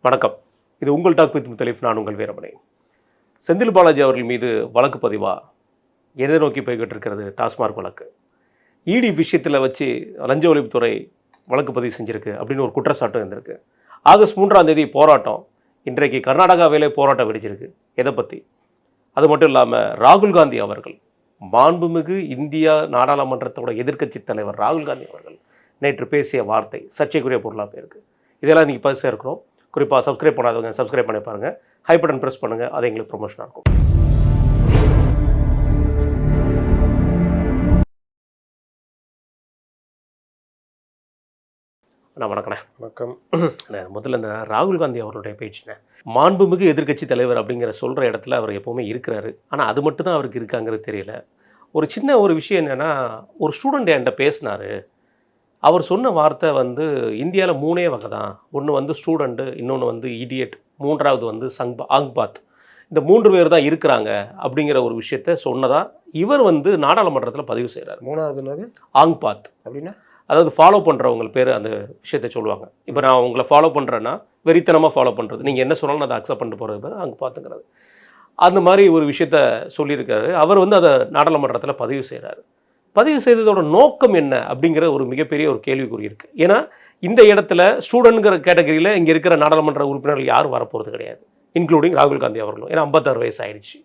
வணக்கம். இது உங்கள் டாக் வித் முத்தலீஃப். நான் உங்கள் வீரமணி. செந்தில் பாலாஜி அவர்கள் மீது வழக்கு பதிவா எதை நோக்கி போய்கிட்டு இருக்கிறது? டாஸ்மார்க் வழக்கு. இடி விஷயத்தில் வச்சு லஞ்ச ஒழிப்புத்துறை வழக்கு பதிவு செஞ்சுருக்கு அப்படின்னு ஒரு குற்றச்சாட்டும் இருந்திருக்கு. ஆகஸ்ட் 3ஆம் தேதி போராட்டம். இன்றைக்கு கர்நாடகாவிலே போராட்டம் வெடிச்சிருக்கு. எதை பற்றி? அது மட்டும் இல்லாமல் ராகுல் காந்தி அவர்கள், மாண்புமிகு இந்தியா நாடாளுமன்றத்தோட எதிர்க்கட்சி தலைவர் ராகுல் காந்தி அவர்கள் நேற்று பேசிய வார்த்தை சர்ச்சைக்குரிய பொருளாக போயிருக்கு. இதெல்லாம் இன்றைக்கி பேச இருக்கிறோம். குறிப்பாக சப்ஸ்கிரைப் பண்ணாதவங்க சப்ஸ்கிரைப் பண்ணி பாருங்கள். ஹை பட்டன் ப்ரெஸ் பண்ணுங்கள். அது எங்களுக்கு ப்ரொமோஷனாக இருக்கும். வணக்கம். முதல்ல இந்த ராகுல் காந்தி அவருடைய பேச்சுனேன், மாண்புமிகு எதிர்க்கட்சி தலைவர் அப்படிங்கிற சொல்கிற இடத்துல அவர் எப்போவுமே இருக்கிறாரு. ஆனால் அது மட்டும் தான் அவருக்கு இருக்காங்கிறது தெரியல. ஒரு சின்ன ஒரு விஷயம் என்னென்னா, ஒரு ஸ்டூடெண்ட் என்கிட்ட பேசினார். அவர் சொன்ன வார்த்தை இந்தியாவில் 3 வகை தான். ஒன்று ஸ்டூடெண்ட்டு, இன்னொன்று இடியட், மூன்றாவது ஆங்பாத். இந்த 3 பேர் தான் இருக்கிறாங்க அப்படிங்கிற ஒரு விஷயத்த சொன்னதா இவர் நாடாளுமன்றத்தில் பதிவு செய்கிறார். 3வது ஆங்பாத் அப்படின்னா, அதாவது ஃபாலோ பண்ணுறவங்க பேர் அந்த விஷயத்த சொல்லுவாங்க. இப்போ நான் உங்களை ஃபாலோ பண்ணுறேன்னா வெறித்தனமாக ஃபாலோ பண்ணுறது, நீங்கள் என்ன சொன்னாலும் அதை அக்செப்ட் பண்ணிட்டு போகிறது பேர் ஆங்பாத்துங்கிறது. அந்த மாதிரி ஒரு விஷயத்த சொல்லியிருக்காரு. அவர் அதை நாடாளுமன்றத்தில் பதிவு செய்கிறார். பதிவு செய்ததோட நோக்கம் என்ன அப்படிங்கிற ஒரு மிகப்பெரிய ஒரு கேள்விக்குறி இருக்குது. ஏன்னா இந்த இடத்துல ஸ்டூடெண்ட்ங்கிற கேட்டகரியில் இங்கே இருக்கிற நாடாளுமன்ற உறுப்பினர்கள் யாரும் வரப்போகிறது கிடையாது, இன்க்ளூடிங் ராகுல் காந்தி அவர்களும். ஏன்னா 56 வயசு ஆயிடுச்சு.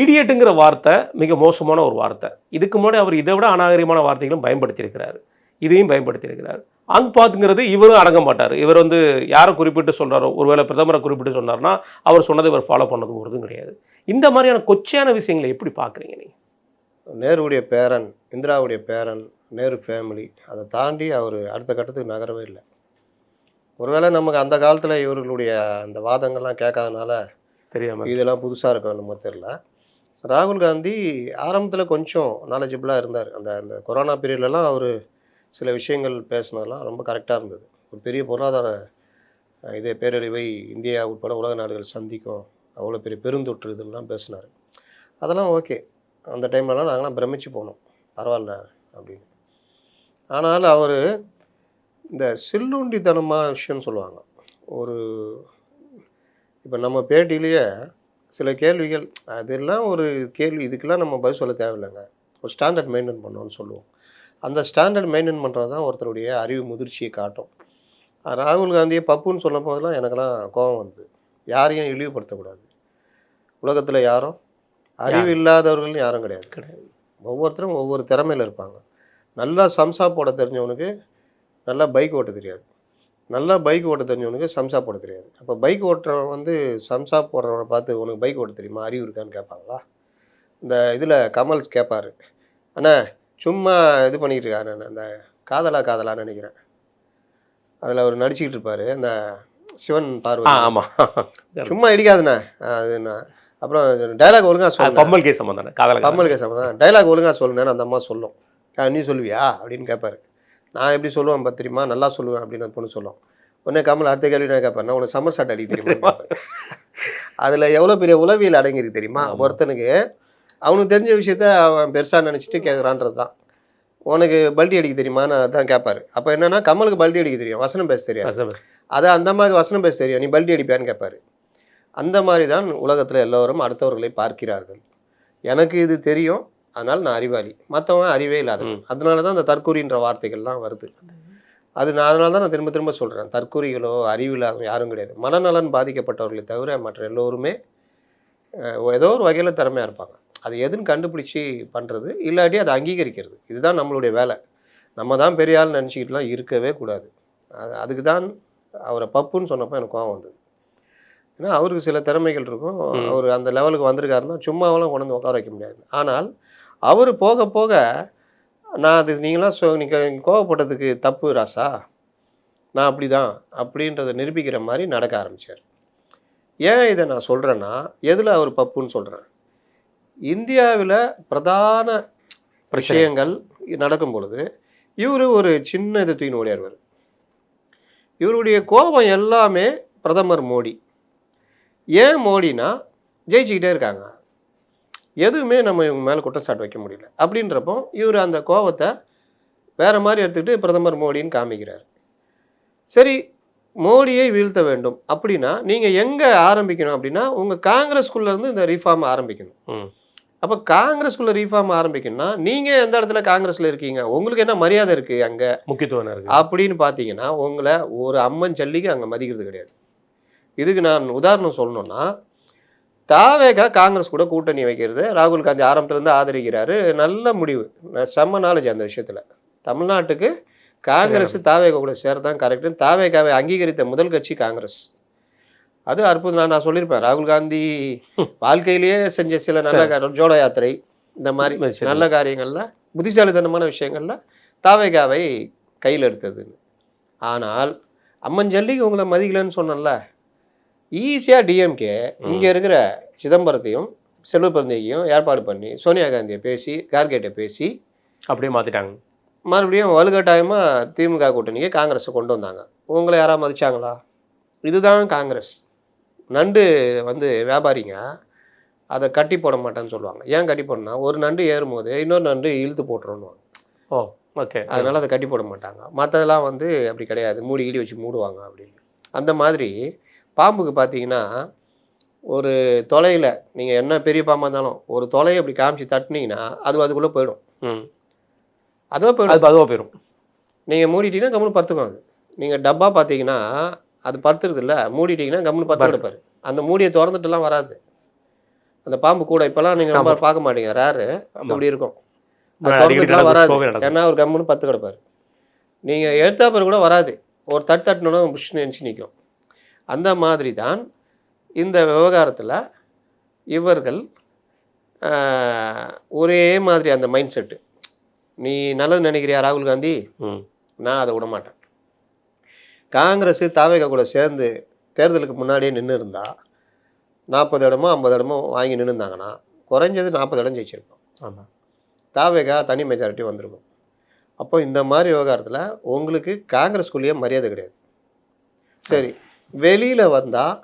இடியட்டுங்கிற வார்த்தை மிக மோசமான ஒரு வார்த்தை. இதுக்கு முன்னாடி அவர் இதை விட அநாகரிகமான வார்த்தைகளும் பயன்படுத்தியிருக்கிறார், இதையும் பயன்படுத்தியிருக்கிறார். ஆங்பாத்துங்கிறது இவரும் அடங்க மாட்டார். இவர் யாரை குறிப்பிட்டு சொல்கிறாரோ, ஒருவேளை பிரதமரை குறிப்பிட்டு சொன்னார்னா அவர் சொன்னதை இவர் ஃபாலோ பண்ணது போகிறதும் கிடையாது. இந்த மாதிரியான கொச்சையான விஷயங்களை எப்படி பார்க்குறீங்க நீங்கள்? நேருடைய பேரன், இந்திராவுடைய பேரன், நேரு ஃபேமிலி, அதை தாண்டி அவர் அடுத்த கட்டத்துக்கு நகரவே இல்லை. ஒருவேளை நமக்கு அந்த காலத்தில் இவர்களுடைய அந்த வாதங்கள்லாம் கேட்காதனால தெரியாமல் இதெல்லாம் புதுசாக இருக்கும் நம்ம தெரியல. ராகுல் காந்தி ஆரம்பத்தில் கொஞ்சம் நாலேஜபிளாக இருந்தார். அந்த கொரோனா பீரியட்லலாம் அவர் சில விஷயங்கள் பேசினதெல்லாம் ரொம்ப கரெக்டாக இருந்தது. ஒரு பெரிய பொருளாதார இதே பேரழிவை இந்தியா உட்பட உலக நாடுகள் சந்திக்கும், அவ்வளோ பெரிய பெருந்தொற்று இதெல்லாம் பேசினார். அதெல்லாம் ஓகே. அந்த டைம்லலாம் நாங்களாம் பிரமிச்சு போனோம், பரவாயில்ல அப்படின்னு. ஆனால் அவர் இந்த சில்லுண்டித்தனமாக விஷயம்னு சொல்லுவாங்க. ஒரு இப்போ நம்ம பேட்டிலேயே சில கேள்விகள், அதெல்லாம் ஒரு கேள்வி, இதுக்கெல்லாம் நம்ம பதில் சொல்ல தேவையில்லைங்க, ஒரு ஸ்டாண்டர்ட் மெயின்டைன் பண்ணோன்னு சொல்லுவோம். அந்த ஸ்டாண்டர்ட் மெயின்டைன் பண்ணுறது தான் ஒருத்தருடைய அறிவு முதிர்ச்சியை காட்டும். ராகுல் காந்தியை பப்புன்னு சொல்லும் போதெல்லாம் எனக்கெல்லாம் கோபம் வந்தது. யாரையும் இழிவுபடுத்தக்கூடாது. உலகத்தில் யாரும் அறிவு இல்லாதவர்கள் யாரும் கிடையாது. ஒவ்வொருத்தரும் ஒவ்வொரு திறமையில் இருப்பாங்க. நல்லா சம்சா போட தெரிஞ்சவனுக்கு நல்லா பைக் ஓட்ட தெரியாது, நல்லா பைக் ஓட்ட தெரிஞ்சவனுக்கு சம்சா போட தெரியாது. அப்போ பைக் ஓட்டுறவன் சம்சா போடுறவனை பார்த்து உனக்கு பைக் ஓட்ட தெரியுமா, அறிவு இருக்கான்னு கேட்பாங்களா? இந்த இதில் கமல் கேட்பார், அண்ணா சும்மா இது பண்ணிக்கிட்டு இருக்காரு, அந்த காதலான்னு நினைக்கிறேன், அதில் அவர் நடிச்சுக்கிட்டு இருப்பார், அந்த சிவன் பார்வதி. ஆமாம், சும்மா இடிக்காதுண்ணா அதுண்ணா. அப்புறம் டைலாக் ஒழுங்காக சொல்லு, கமல் கே சம்பந்தம், கமல் கே சம்பந்தம், டைலாக் ஒழுங்காக சொல்லுன்னு அந்த அம்மா சொல்லும். நீ சொல்லுவியா அப்படின்னு கேட்பாரு. நான் எப்படி சொல்லுவேன் தெரியுமா, நல்லா சொல்லுவேன் அப்படின்னு அந்த பொண்ணு சொல்லும். உடனே கமல் அடுத்த கேள்வி நான் கேட்பேன், நான் உனக்கு சம்மர் ஷாட் அடிக்க தெரியுமா? அதில் எவ்வளோ பெரிய உளவியல் அடங்கியிருக்கு தெரியுமா? ஒருத்தனுக்கு அவனுக்கு தெரிஞ்ச விஷயத்த அவன் பெருசாக நினச்சிட்டு கேட்குறான்றது தான். உனக்கு பல்டி அடிக்க தெரியுமான்னு அதான் கேட்பாரு. அப்போ என்னென்னா, கமலுக்கு பல்டி அடிக்க தெரியும், வசனம் பேச தெரியாது. அதை அந்த மாதிரி வசனம் பேச தெரியும், நீ பல்டி அடிப்பியான்னு கேட்பாரு. அந்த மாதிரி தான் உலகத்தில் எல்லோரும் அடுத்தவர்களை பார்க்கிறார்கள். எனக்கு இது தெரியும், அதனால் நான் அறிவாளி, மற்றவன் அறிவே இல்லாதவன். அதனால தான் அந்த தற்கூறின்ற வார்த்தைகள்லாம் வருது. அதனால தான் நான் திரும்ப திரும்ப சொல்கிறேன், தற்கூறிகளோ அறிவில்லாதவங்க யாரும் கிடையாது. மனநலன் பாதிக்கப்பட்டவர்களை தவிர மற்ற எல்லோருமே ஏதோ ஒரு வகையில் திறமையாக இருப்பாங்க. அது எதுன்னு கண்டுபிடிச்சி பண்ணுறது, இல்லாட்டி அதை அங்கீகரிக்கிறது. இதுதான் நம்மளுடைய வேலை. நம்ம தான் பெரிய ஆள் நினச்சிக்கிட்டுலாம் இருக்கவே கூடாது. அதுக்கு தான் அவரை பப்புன்னு சொன்னப்போ எனக்கு கோவம் வந்தது. ஏன்னா அவருக்கு சில திறமைகள் இருக்கும். அவர் அந்த லெவலுக்கு வந்திருக்காருன்னா சும்மாவெல்லாம் கொண்டு வந்து உட்கார வைக்க முடியாது. ஆனால் அவர் போக போக நான் அது நீங்களாம் நீங்கள் கோவப்பட்டதுக்கு தப்பு ராசா, நான் அப்படி தான் அப்படின்றத நிரூபிக்கிற மாதிரி நடக்க ஆரம்பித்தார். ஏன் இதை நான் சொல்கிறேன்னா, எதில் அவர் பப்புன்னு சொல்கிறேன், இந்தியாவில் பிரதான விஷயங்கள் நடக்கும் பொழுது இவர் ஒரு சின்ன இது தூக்கின்னு ஓடியாருவார். இவருடைய கோபம் எல்லாமே பிரதமர் மோடி. ஏன் மோடினா ஜெயிச்சுக்கிட்டே இருக்காங்க, எதுவுமே நம்ம இவங்க மேலே குற்றச்சாட்டு வைக்க முடியல. அப்படின்றப்போ இவர் அந்த கோபத்தை வேறு மாதிரி எடுத்துக்கிட்டு பிரதமர் மோடின்னு காமிக்கிறார். சரி, மோடியை வீழ்த்த வேண்டும் அப்படின்னா நீங்கள் எங்கே ஆரம்பிக்கணும் அப்படின்னா உங்கள் காங்கிரஸ்குள்ளேருந்து இந்த ரீஃபார்ம் ஆரம்பிக்கணும். ம். அப்போ காங்கிரஸ்குள்ளே ரீஃபார்ம் ஆரம்பிக்கணும்னா நீங்கள் எந்த இடத்துல காங்கிரஸில் இருக்கீங்க, உங்களுக்கு என்ன மரியாதை இருக்குது அங்கே முக்கியத்துவம் இருக்கு. அப்படின்னு பார்த்தீங்கன்னா உங்களை ஒரு அம்மன் ஜல்லிக்கு அங்கே மதிக்கிறது கிடையாது. இதுக்கு நான் உதாரணம் சொல்லணும்னா, தாவேகா காங்கிரஸ் கூட கூட்டணி வைக்கிறது ராகுல் காந்தி ஆரம்பத்துலேருந்து ஆதரிக்கிறாரு. நல்ல முடிவு, செம்ம நாலேஜ் அந்த விஷயத்தில். தமிழ்நாட்டுக்கு காங்கிரஸ் தாவேகா கூட சேர்தான் கரெக்டுன்னு தாவேகாவை அங்கீகரித்த முதல் கட்சி காங்கிரஸ். அது அற்புதம். நான் சொல்லியிருப்பேன், ராகுல் காந்தி வாழ்க்கையிலேயே செஞ்ச சில நல்ல ஜோடோ யாத்திரை இந்த மாதிரி நல்ல காரியங்கள்ல புத்திசாலித்தனமான விஷயங்கள்ல தாவேகாவை கையில் எடுத்ததுன்னு. ஆனால் அம்மன் ஜல்லிக்கு உங்களை மதிக்கலன்னு சொன்னல, ஈஸியாக டிஎம்கே இங்கே இருக்கிற சிதம்பரத்தையும் செல்வப்பிரந்தையும் ஏற்பாடு பண்ணி சோனியா காந்தியை பேசி கார்கேட்டை பேசி அப்படியே மாற்றிட்டாங்க. மறுபடியும் வலுக்கட்டாயமாக திமுக கூட்டணிக்கு காங்கிரஸை கொண்டு வந்தாங்க. உங்களை யாராவது மதிச்சாங்களா? இதுதான் காங்கிரஸ். நண்டு வியாபாரிங்க அதை கட்டி போட மாட்டேன்னு சொல்லுவாங்க. ஏன் கட்டி போடணும்னா, ஒரு நண்டு ஏறும்போது இன்னொரு நண்டு இழுத்து போட்டுருவாங்க. ஓ, ஓகே. அதனால அதை கட்டி போட மாட்டாங்க. மற்றதெல்லாம் அப்படி கிடையாது, மூடி கீடி வச்சு மூடுவாங்க அப்படின்னு. அந்த மாதிரி பாம்புக்கு பார்த்தீங்கன்னா, ஒரு தொலையில் நீங்கள் என்ன பெரிய பாம்பாக இருந்தாலும் ஒரு தொலையை அப்படி காமிச்சு தட்டினீங்கன்னா அதுக்குள்ளே போயிடும். அதுவாக போயிடும். நீங்கள் மூடிட்டீங்கன்னா கம்முன்னு படுத்துக்கும். அது நீங்கள் டப்பா பார்த்தீங்கன்னா அது படுத்துறது இல்லை, மூடிட்டீங்கன்னா கம்முன்னு படுத்து எடுப்பார். அந்த மூடியை திறந்துட்டுலாம் வராது அந்த பாம்பு கூட. இப்போலாம் நீங்கள் ரொம்ப பார்க்க மாட்டீங்க, ரேரு அப்படி இருக்கும். அது திறந்துட்டுலாம் வராது, ஏன்னா ஒரு கம்முன்னு பத்து கிடப்பார். நீங்கள் எடுத்தாப்பர் கூட வராது, ஒரு தட்டினோன்னா புஷ்னு எஞ்சி நிற்கும். அந்த மாதிரி தான் இந்த விவகாரத்தில் இவர்கள் ஒரே மாதிரி அந்த மைண்ட் செட்டு. நீ நல்லது நினைக்கிறியா ராகுல் காந்தி, நான் அதை விட மாட்டேன். காங்கிரஸ் தாவேகா கூட சேர்ந்து தேர்தலுக்கு முன்னாடியே நின்று இருந்தா 40 இடமோ 50 இடமோ வாங்கி நின்று இருந்தாங்கன்னா குறைஞ்சது 40 இடம் ஜெயிச்சிருக்கோம். ஆமாம், தாவேகா தனி மெஜாரிட்டி வந்திருக்கும். அப்போ இந்த மாதிரி விவகாரத்தில் உங்களுக்கு காங்கிரஸ்குள்ளேயே மரியாதை கிடையாது. சரி, வெளியில் வந்தால்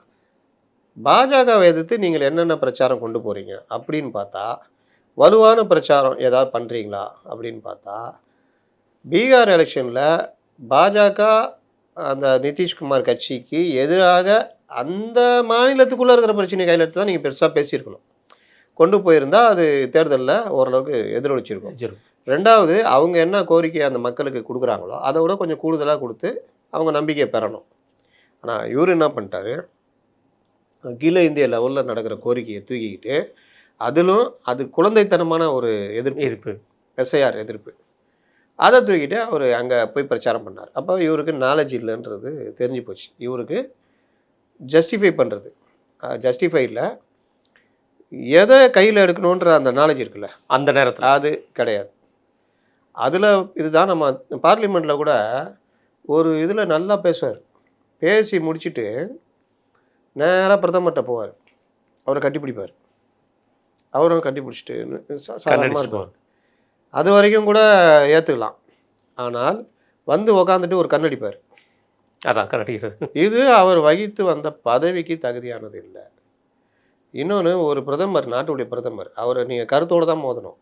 பாஜகவை எதிர்த்து நீங்கள் என்னென்ன பிரச்சாரம் கொண்டு போகிறீங்க அப்படின்னு பார்த்தா, வலுவான பிரச்சாரம் ஏதாவது பண்ணுறீங்களா அப்படின்னு பார்த்தா, பீகார் எலெக்ஷனில் பாஜக அந்த நிதிஷ்குமார் கட்சிக்கு எதிராக அந்த மாநிலத்துக்குள்ளே இருக்கிற பிரச்சனை கையில் எடுத்து தான் நீங்கள் பெருசாக பேசியிருக்கணும். கொண்டு போயிருந்தால் அது தேர்தலில் ஓரளவுக்கு எதிரொலிச்சிருக்கும். ரெண்டாவது, அவங்க என்ன கோரிக்கை அந்த மக்களுக்கு கொடுக்குறாங்களோ அதை விட கொஞ்சம் கூடுதலாக கொடுத்து அவங்க நம்பிக்கையை பெறணும். ஆனால் இவர் என்ன பண்ணிட்டாரு, அகில இந்திய லெவலில் நடக்கிற கோரிக்கையை தூக்கிக்கிட்டு அதிலும் அது குழந்தைத்தனமான ஒரு எதிர்ப்பு, எஸ்ஐஆர் எதிர்ப்பு, அதை தூக்கிட்டு அவர் அங்கே போய் பிரச்சாரம் பண்ணார். அப்போ இவருக்கு நாலேஜ் இல்லைன்றது தெரிஞ்சு போச்சு. இவருக்கு ஜஸ்டிஃபை பண்ணுறது, ஜஸ்டிஃபைடில் எதை கையில் எடுக்கணுன்ற அந்த நாலேஜ் இருக்குல்ல, அந்த நேரத்தில் அது கிடையாது. அதில் இதுதான் நம்ம பார்லிமெண்ட்டில் கூட ஒரு இதில் நல்லா பேசுவார். பேசி முடிச்சுட்டு நேராக பிரதமர்கிட்ட போவார், அவரை கட்டிப்பிடிப்பார். அவரும் கட்டிப்பிடிச்சிட்டு சாதாரணமாக இருப்பார். அது வரைக்கும் கூட ஏற்றுக்கலாம். ஆனால் உக்காந்துட்டு ஒரு கண்ணடிப்பார். அதான் கண்ணடிக்கிறது. இது அவர் வகித்து வந்த பதவிக்கு தகுதியானது இல்லை. இன்னொன்று, ஒரு பிரதமர், நாட்டுடைய பிரதமர், அவரை நீங்கள் கருத்தோடு தான் மோதணும்.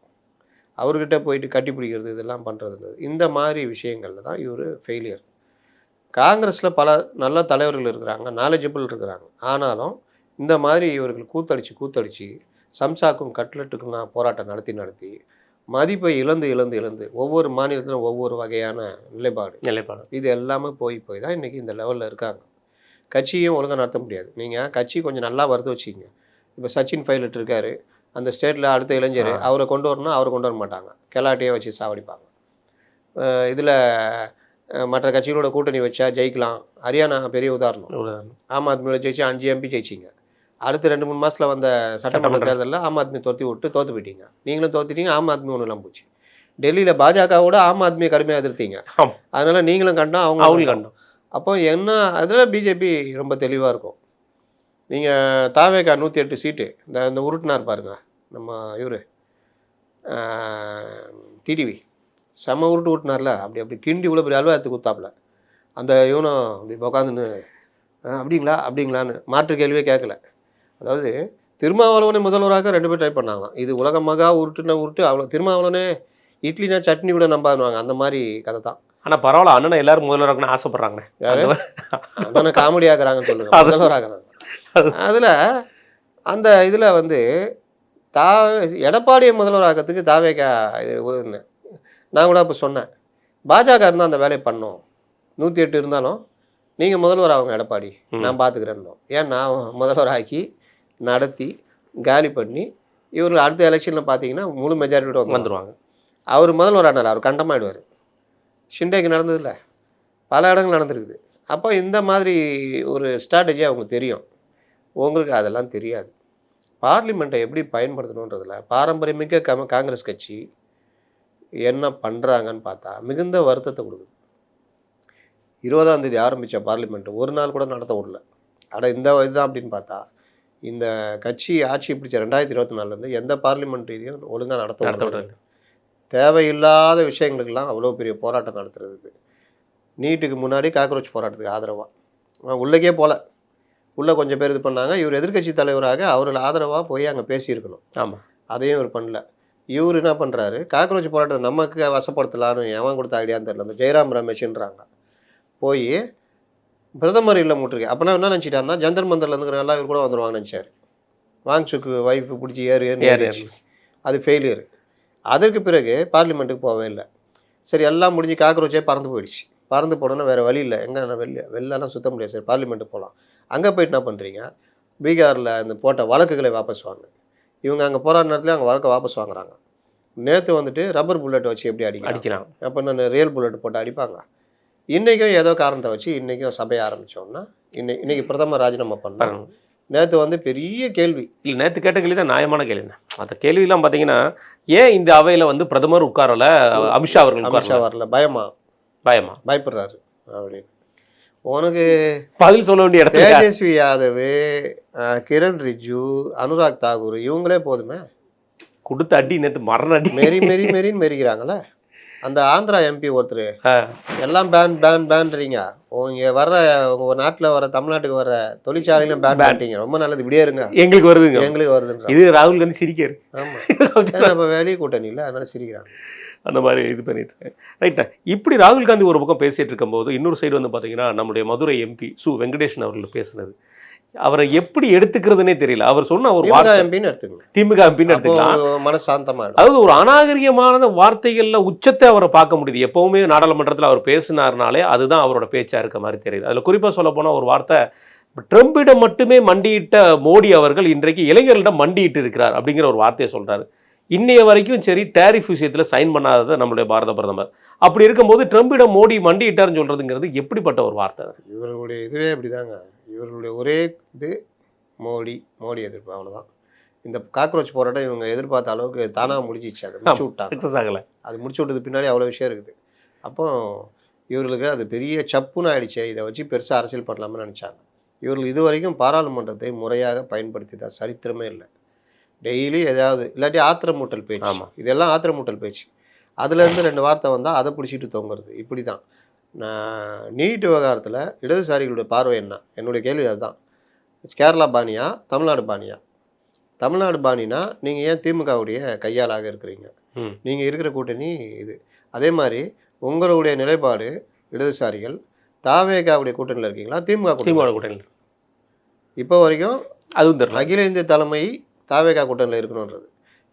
அவர்கிட்ட போயிட்டு கட்டிப்பிடிக்கிறது இதெல்லாம் பண்ணுறது, இந்த மாதிரி விஷயங்களில் தான் இவர் ஃபெயிலியர். காங்கிரஸில் பல நல்ல தலைவர்கள் இருக்கிறாங்க, நாலேஜபிள் இருக்கிறாங்க. ஆனாலும் இந்த மாதிரி இவர்கள் கூத்தடிச்சு சம்சாக்கும் கட்லெட்டுக்கும் நான் போராட்டம் நடத்தி மதிப்பை இழந்து ஒவ்வொரு மாநிலத்திலும் ஒவ்வொரு வகையான நிலைப்பாடு இது எல்லாமே போய் தான் இன்றைக்கி இந்த லெவலில் இருக்காங்க. கட்சியும் ஒழுங்காக நடத்த முடியாது. நீங்கள் கட்சி கொஞ்சம் நல்லா வறுத்து வச்சிங்க. இப்போ சச்சின் பைலட் இருக்கார், அந்த ஸ்டேட்டில் அடுத்த இளைஞர், அவரை கொண்டு வரணும்னா அவரை கொண்டு வர மாட்டாங்க, கெலாட்டையே வச்சு சாவடிப்பாங்க. இதில் மற்ற கட்சிகளோட கூட்டணி வச்சா ஜெயிக்கலாம். ஹரியானா பெரிய உதாரணம். ஆம் ஆத்மியோட ஜெயிச்சு 5 MP ஜெயிச்சிங்க. அடுத்த 2-3 மாதத்தில் வந்த சட்டமன்ற தேர்தலில் ஆம் ஆத்மி தோற்று போயிட்டீங்க. நீங்களும் தோத்துட்டீங்க, ஆம் ஆத்மி ஒன்றுலாம் போச்சு. டெல்லியில் பாஜகவோட ஆம் ஆத்மியை கடுமையாக எதிர்த்தீங்க, அதனால் நீங்களும் கண்டோம், அவங்களும் கண்டோம். அப்போ என்ன, அதில் பிஜேபி ரொம்ப தெளிவாக இருக்கும். நீங்கள் தாவேகா 108 சீட்டு இந்த உருட்டினார் பாருங்க, நம்ம இவர் டிடிவி செம்ம உருட்டினார்ல, அப்படி கிண்டி இவ்வளோ பெரிய அலுவலகத்துக்கு கொடுத்தாப்புல. அந்த இவனும் அப்படி உக்காந்துன்னு அப்படிங்களான்னு மாற்று கேள்வியே கேட்கல. அதாவது திருமாவளவனை முதல்வராக 2 பேர் ட்ரை பண்ணாங்களாம். இது உலகமாக உருட்டு அவ்வளோ. திருமாவளவனே இட்லினா சட்னி கூட நம்பாதுவாங்க, அந்த மாதிரி கதை தான். ஆனால் பரவாயில்ல, அண்ணனை எல்லாரும் முதல்வராகணும்னு ஆசைப்படுறாங்கண்ணே. யாரு அண்ணனை காமெடி ஆக்குறாங்கன்னு சொல்லுங்க, முதல்வர் ஆக்குறாங்க. அதில் அந்த இதில் வந்து எடப்பாடியை முதல்வர் ஆக்கிறதுக்கு தாவேக்கா இது நான் கூட அப்போ சொன்னேன், பாஜக இருந்தால் அந்த வேலையை பண்ணோம், 108 இருந்தாலும் நீங்கள் முதல்வர் ஆகுங்க எடப்பாடி, நான் பார்த்துக்கிறேன்னோ. ஏன் நான் முதல்வர் ஆக்கி நடத்தி காலி பண்ணி இவர்கள் அடுத்த எலெக்ஷனில் பார்த்தீங்கன்னா முழு மெஜாரிட்டியோட வந்துடுவாங்க. அவர் முதல்வர் ஆனார், அவர் கண்டமாயிடுவார். ஷிண்டேக்கு நடந்ததில்ல, பல இடங்கள் நடந்திருக்குது. அப்போ இந்த மாதிரி ஒரு ஸ்ட்ராட்டஜி அவங்களுக்கு தெரியும், உங்களுக்கு அதெல்லாம் தெரியாது. பார்லிமெண்ட்டை எப்படி பயன்படுத்தணுன்றதில் பாரம்பரியமிக்க காங்கிரஸ் கட்சி என்ன பண்ணுறாங்கன்னு பார்த்தா மிகுந்த வருத்தத்தை கொடுக்குது. 20ஆம் தேதி ஆரம்பித்த பார்லிமெண்ட்டு ஒரு நாள் கூட நடத்த விடல. ஆனால் இந்த இதுதான் அப்படின்னு பார்த்தா இந்த கட்சி ஆட்சி பிடிச்ச 2024 எந்த பார்லிமெண்ட் ரீதியும் ஒழுங்காக நடத்த விடல. தேவையில்லாத விஷயங்களுக்கெல்லாம் அவ்வளோ பெரிய போராட்டம் நடத்துறதுக்கு, நீட்டுக்கு முன்னாடி காக்ரோச் போராட்டத்துக்கு ஆதரவாக உள்ளக்கே போகல, உள்ளே கொஞ்சம் பேர் இது பண்ணாங்க. இவர் எதிர்க்கட்சி தலைவராக அவர்கள் ஆதரவாக போய் அங்கே பேசியிருக்கணும். ஆமாம், அதையும் இவர் பண்ணல. இவர் என்ன பண்ணுறாரு, காக்ரோச் போராட்டத்தை நமக்கு வசப்படுத்தலான்னு எவன் கொடுத்த ஐடியான்னு தெரியல, அந்த ஜெயராம் ரமேஷ்ன்றாங்க போய் பிரதமர் இல்லை முட்டிருக்கு. அப்போனா என்ன நினச்சிட்டாருன்னா ஜந்தர் மந்தரில் இருக்கிற எல்லாம் இவர் கூட வந்துடுவாங்கன்னு நினச்சார். வாங்சுக்கு ஒய்ஃபு பிடிச்சி ஏறு அது ஃபெயிலியர். அதற்கு பிறகு பார்லிமெண்ட்டுக்கு போகவே இல்லை. சரி, எல்லாம் முடிஞ்சு காக்ரோச்சே பறந்து போயிடுச்சு. பறந்து போனோன்னா வேறு வழி இல்லை, எங்கே வெளிலலாம் சுத்த முடியாது. சரி, பார்லிமெண்ட்டுக்கு போகலாம். அங்கே போயிட்டு என்ன பண்ணுறீங்க, பீகாரில் அந்த போட்ட வழக்குகளை வாபஸ் வாங்க. இவங்க அங்கே போராட்ட நேரத்தில் அங்கே வழக்கை வாபஸ் வாங்குறாங்க. நேற்று வந்துட்டு ரப்பர் புல்லட் வச்சு எப்படி அடிக்கிறாங்க, அப்போ நான் ரியல் புல்லட் போட்டு அடிப்பாங்க. இன்றைக்கும் ஏதோ காரணத்தை வச்சு இன்றைக்கும் சபையை ஆரம்பித்தோம்னா இன்னைக்கு பிரதமர் ராஜினாமா பண்ணாங்க. நேற்று வந்து பெரிய கேள்வி இல்லை, நேற்று கேட்ட கேள்வி தான் நியாயமான கேள்வி. அந்த கேள்வியெல்லாம் பார்த்தீங்கன்னா, ஏன் இந்த அவையில் வந்து பிரதமர் உட்காரல, அமித்ஷா அவர்கள் வரல, பயப்படுறாரு அப்படின்னு உனக்கு பதில் சொல்ல வேண்டிய இடத்துல தேஜஸ்வி யாதவ், கிரண் ரிஜிஜு, அனுராக் தாக்கூர் இவங்களே போதுமே. கொடுத்த அடி நேற்று மரண அடி, மெரின்னு மெரிக்கிறாங்களே. அந்த ஆந்திரா எம்பி ஒருத்தர் எல்லாம் பேன்றீங்க, இங்கே வர்ற உங்கள் நாட்டில் வர தமிழ்நாட்டுக்கு வர தொழிற்சாலைகளும் பேன் பண்ணிட்டீங்க, ரொம்ப நல்லது, இப்படியே இருங்க, எங்களுக்கு வருதுங்க. இது ராகுல் காந்தி சிரிக்காரு. ஆமாம், இப்போ வெளியே கூட்டணி இல்லை, அதனால சிரிக்கிறாங்க. அந்த மாதிரி இது பண்ணிட்டு ரைட்டா. இப்படி ராகுல் காந்தி ஒரு பக்கம் பேசிகிட்டு இருக்கும்போது இன்னொரு சைடு வந்து பார்த்தீங்கன்னா நம்முடைய மதுரை எம்பி சு வெங்கடேசன் அவர்கள் பேசுனது, அவரை எப்படி எடுத்துக்கிறதுனே தெரியல. அவர் சொன்ன ஒரு திமுக எம்பின்னு எடுத்துக்கலாம், மனசாந்தமாக. அதாவது ஒரு அநாகரிகமான வார்த்தைகளில் உச்சத்தை அவரை பார்க்க முடியுது. எப்பவுமே நாடாளுமன்றத்தில் அவர் பேசினார்னாலே அதுதான் அவரோட பேச்சா இருக்க மாதிரி தெரியுது. அதில் குறிப்பாக சொல்ல போனால் ஒரு வார்த்தை, ட்ரம்பிடம் மட்டுமே மண்டியிட்ட மோடி அவர்கள் இன்றைக்கு இளைஞர்களிடம் மண்டியிட்டு இருக்கிறார் அப்படிங்கிற ஒரு வார்த்தையை சொல்றாரு. இன்னைய வரைக்கும் சரி, டேரிஃப் விஷயத்தில் சைன் பண்ணாதது நம்மளுடைய பாரத பிரதமர். அப்படி இருக்கும்போது ட்ரம்பிடம் மோடி மண்டியிட்டார்னு சொல்றதுங்கிறது எப்படிப்பட்ட ஒரு வார்த்தை? இவர்களுடைய இதுவே அப்படிதாங்க. இவர்களுடைய ஒரே இது மோடி எதிர்ப்பு, அவ்வளோதான். இந்த காக்ரோச் போராட்டம் இவங்க எதிர்பார்த்த அளவுக்கு தானாக முடிஞ்சிச்சு, அதை முடிச்சு விட்டாங்க. சக்ஸஸ் ஆகலை. அது முடிச்சு விட்டது பின்னாடி அவ்வளோ விஷயம் இருக்குது. அப்போ இவர்களுக்கு அது பெரிய சப்புன்னு ஆயிடுச்சு. இதை வச்சு பெருசாக அரசியல் பண்ணலாம்னு நினச்சாங்க. இவர்கள் இது வரைக்கும் பாராளுமன்றத்தை முறையாக பயன்படுத்தி தான் சரித்திரமே இல்லை. டெய்லி ஏதாவது இல்லாட்டி ஆத்திரமூட்டல் பேச்சு. ஆமாம், இதெல்லாம் ஆத்திரமூட்டல் பேச்சு. அதுலேருந்து 2 வார்த்தை வந்தால் அதை பிடிச்சிட்டு தொங்குறது. இப்படி தான் நான் நீட் விவகாரத்தில் இடதுசாரிகளுடைய பார்வை என்ன, என்னுடைய கேள்வி அதுதான். கேரளா பாணியா, தமிழ்நாடு பாணியா? தமிழ்நாடு பாணினா நீங்கள் ஏன் திமுகவுடைய கையாளாக இருக்கிறீங்க, நீங்கள் இருக்கிற கூட்டணி இது. அதே மாதிரி உங்களுடைய நிலைப்பாடு இடதுசாரிகள் தாவேகாவுடைய கூட்டணியில் இருக்கீங்களா, திமுக கூட்டணியில்? இப்போ வரைக்கும் அதுவும் அகில இந்திய தலைமை தாவேகா கூட்டணியில் இருக்கணுன்றது.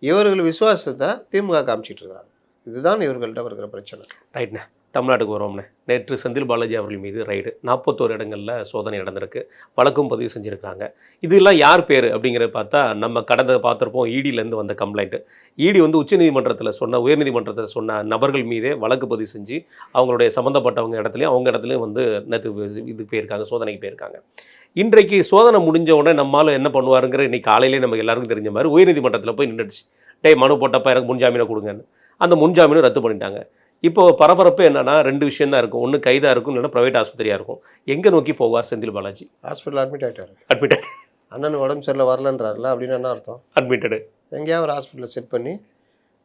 இவர்கள் விசுவாசத்தை திமுக காமிச்சிட்டு இருக்காங்க. இதுதான் இவர்கள்ட்ட இருக்கிற பிரச்சனை. ரைட்ண்ணே, தமிழ்நாட்டுக்கு வரோம்ண்ணே. நேற்று செந்தில் பாலாஜி அவர்கள் மீது ரைடு 41 இடங்களில் சோதனை நடந்திருக்கு, வழக்கும் பதிவு செஞ்சுருக்காங்க. இதெல்லாம் யார் பேர் அப்படிங்கிறத பார்த்தா நம்ம கடந்த பார்த்துருப்போம், இடியிலேருந்து வந்த கம்ப்ளைண்ட்டு. இடி வந்து உயர்நீதிமன்றத்தில் சொன்ன நபர்கள் மீதே வழக்கு பதிவு செஞ்சு அவங்களுடைய சம்மந்தப்பட்டவங்க இடத்துலையும் வந்து நேற்று இது போயிருக்காங்க, சோதனைக்கு போயிருக்காங்க. இன்றைக்கு சோதனை முடிஞ்ச உடனே நம்மளால் என்ன பண்ணுவாருங்கிற இன்றைக்கி காலையிலே நமக்கு எல்லாருக்கும் தெரிஞ்ச மாதிரி உயர்நீதிமன்றத்தில் போய் நின்றுடுச்சு. மனு போட்டப்போ எனக்கு முன்ஜாமீனை கொடுங்கன்னு. அந்த முன்ஜாமீனை ரத்து பண்ணிட்டாங்க. இப்போ பரபரப்பு என்னன்னா 2 விஷயம் தான் இருக்கும். ஒன்று கைதாக இருக்கும், இல்லைன்னா ப்ரைவேட் ஆஸ்பத்திரியாக இருக்கும். எங்கே நோக்கி போவார் செந்தில் பாலாஜி? ஹாஸ்பிட்டல் அட்மிட் அண்ணன் உடம்பு சரியில்லை வரலன்றாருல, அப்படின்னு என்ன அர்த்தம்? அட்மிட்டடு எங்கேயாவது ஒரு ஹாஸ்பிட்டலில் செட் பண்ணி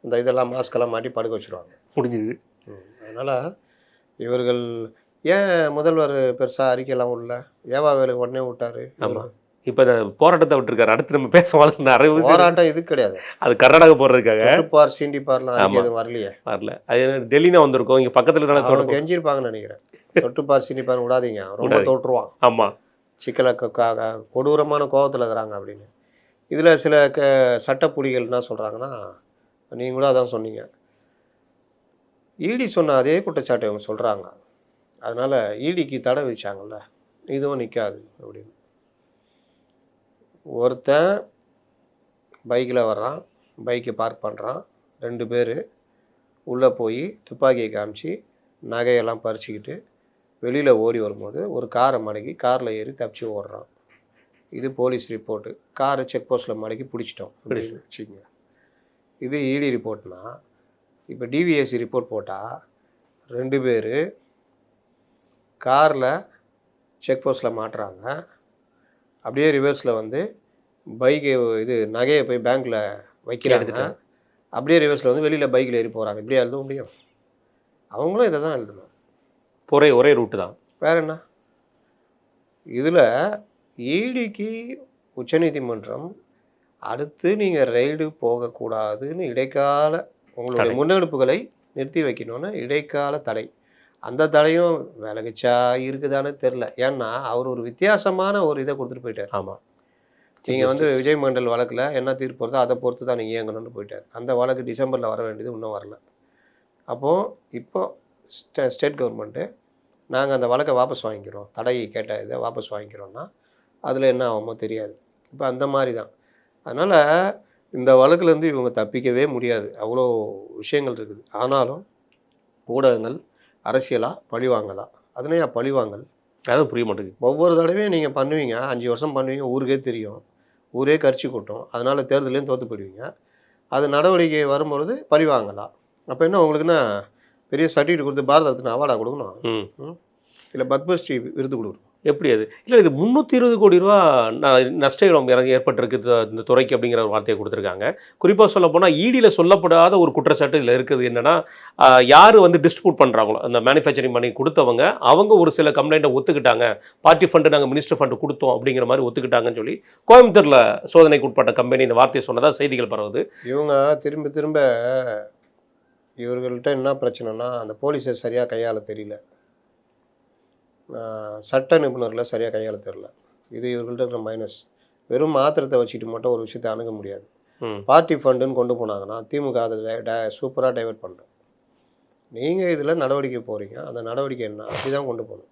இந்த இதெல்லாம் மாஸ்கெல்லாம் மாட்டி படுக்க வச்சுருவாங்க, முடிஞ்சுது. அதனால் இவர்கள் ஏன் முதல்வர் பெருசாக அறிக்கையெல்லாம் உள்ள ஏவா வேலுக்கு உடனே விட்டார்? ஆமாம், இப்போ இந்த போராட்டத்தை விட்டுருக்காரு. அடுத்து நம்ம பேசுவாங்க நிறைய விஷயம். போராட்டம் இது கிடையாது. அது கர்நாடகா போடுறதுக்காக தொட்டுப்பார் சீண்டிப்பார்லாம் அதுக்கு எதுவும் வரலையே. வரல. அது டெல்லினா வந்திருக்கோம். இங்கே பக்கத்தில் அவங்க கெஞ்சிருப்பாங்கன்னு நினைக்கிறேன். தொட்டுப்பார் சீண்டிப்பார் விடாதீங்க, ரொம்ப தொட்டுருவான். ஆமாம், சிக்கலை கொடூரமான கோபத்தில் இருக்கிறாங்க அப்படின்னு. இதில் சில சட்டப்புலிகள் என்ன சொல்கிறாங்கன்னா, நீங்கள் கூட அதான் சொன்னீங்க, ஈடி சொன்ன அதே குற்றச்சாட்டை இவங்க சொல்கிறாங்க, அதனால் ஈடிக்கு தடை விதிச்சாங்கல்ல, இதுவும் நிற்காது அப்படின்னு. ஒருத்தன் பைக்கில் வர்றான், பைக்கை பார்க் பண்ணுறான், 2 பேர் உள்ளே போய் துப்பாக்கியை காமிச்சு நகையெல்லாம் பறிச்சுக்கிட்டு வெளியில் ஓடி வரும்போது ஒரு காரை மடக்கி காரில் ஏறி தப்பிச்சு ஓடுறான். இது போலீஸ் ரிப்போர்ட்டு. காரை செக் போஸ்ட்டில் மடக்கி பிடிச்சிட்டோம் வச்சுக்கோங்க. இது இடி ரிப்போர்ட்னா, இப்போ டிவிஎஸ்சி ரிப்போர்ட் போட்டால் 2 பேர் காரில் செக் போஸ்ட்டில் மாட்டுறாங்க, அப்படியே ரிவர்ஸில் வந்து பைக்கை இது நகையை போய் பேங்க்கில் வைக்கிறாங்க, அப்படியே ரிவர்ஸில் வந்து வெளியில் பைக்கில் ஏறி போகிறாங்க. இப்படியே எழுத முடியும்? அவங்களும் இதை தான் எழுதணும். ஒரே ரூட்டு தான், வேற என்ன? இதில் ஈடிக்கு உச்சநீதிமன்றம் அடுத்து நீங்கள் ரைடு போகக்கூடாதுன்னு இடைக்கால உங்களுடைய முன்னெடுப்புகளை நிறுத்தி வைக்கணும்னு இடைக்கால தடை. அந்த தடையும் விலகிச்சா இருக்குதான்னு தெரில. ஏன்னா அவர் ஒரு வித்தியாசமான ஒரு இதை கொடுத்துட்டு போயிட்டார். ஆமாம், நீங்கள் வந்து விஜய் மண்டல் வழக்கில் என்ன தீர்ப்பு வருதோ அதை பொறுத்து தான் நீங்கள் இயங்கணும்னு போயிட்டார். அந்த வழக்கு டிசம்பரில் வர வேண்டியது இன்னும் வரல. அப்போது இப்போ ஸ்டேட் கவர்மெண்ட்டு நாங்கள் அந்த வழக்கை வாபஸ் வாங்கிக்கிறோம், தடை கேட்ட இதை வாபஸ் வாங்கிக்கிறோன்னா அதில் என்ன ஆகுமோ தெரியாது. இப்போ அந்த மாதிரி தான். அதனால் இந்த வழக்குலேருந்து இவங்க தப்பிக்கவே முடியாது, அவ்வளோ விஷயங்கள் இருக்குது. ஆனாலும் ஊடகங்கள் அரசியலாக பழிவாங்கலாம். அதனையா பழிவாங்கல்? அதுவும் புரிய மாட்டேங்குது. ஒவ்வொரு தடவையும் நீங்கள் பண்ணுவீங்க, 5 வருஷம் பண்ணுவீங்க, ஊருக்கே தெரியும், ஊரே கரிச்சு கொட்டும், அதனால் தேர்தலையும் தோற்று போயிடுவீங்க. அது நடவடிக்கை வரும்பொழுது பழிவாங்கலாம். அப்போ என்ன உங்களுக்குன்னா பெரிய சர்டிஃபிகேட் கொடுத்து பாரத ரத்னா அவார்டாக கொடுக்கணும், இல்லை பத்மஸ்ரீ விருது கொடுக்கணும்? எப்படி அது? இல்லை, இது 320 கோடி ரூபா நஷ்டம் ஏற்பட்டிருக்கு இந்த துறைக்கு அப்படிங்கிற ஒரு வார்த்தையை கொடுத்துருக்காங்க. குறிப்பாக சொல்ல போனால் ஈடியில் சொல்லப்படாத ஒரு குற்றச்சாட்டு இதில் இருக்குது. என்னென்னா, யார் வந்து டிஸ்ட்ரிபியூட் பண்ணுறாங்களோ அந்த மேனுஃபேக்சரிங் பண்ணி கொடுத்தவங்க, அவங்க ஒரு சில கம்ப்ளைண்ட்டை ஒத்துக்கிட்டாங்க. பார்ட்டி ஃபண்டு நாங்கள் மினிஸ்டர் ஃபண்டு கொடுத்தோம் அப்படிங்கிற மாதிரி ஒத்துக்கிட்டாங்கன்னு சொல்லி கோயம்புத்தூரில் சோதனைக்கு உட்பட்ட கம்பெனி இந்த வார்த்தையை சொன்னதாக செய்திகள் பரவுது. இவங்க திரும்ப திரும்ப இவர்கள்ட்ட என்ன பிரச்சனைனா, அந்த போலீஸை சரியாக கையாள தெரியல, சட்ட நிபுணர்களை சரியாக கையாள தெரியல. இது இவர்கள்ட்ட இருக்கிற மைனஸ். வெறும் மாத்திரத்தை வச்சுட்டு மட்டும் ஒரு விஷயத்தை அணுக முடியாது. பார்ட்டி ஃபண்டுன்னு கொண்டு போனாங்கன்னா திமுக அதை சூப்பராக டைவெர்ட் பண்ணுறோம். நீங்கள் இதில் நடவடிக்கை போகிறீங்க, அந்த நடவடிக்கை என்ன அப்படி தான் கொண்டு போகணும்.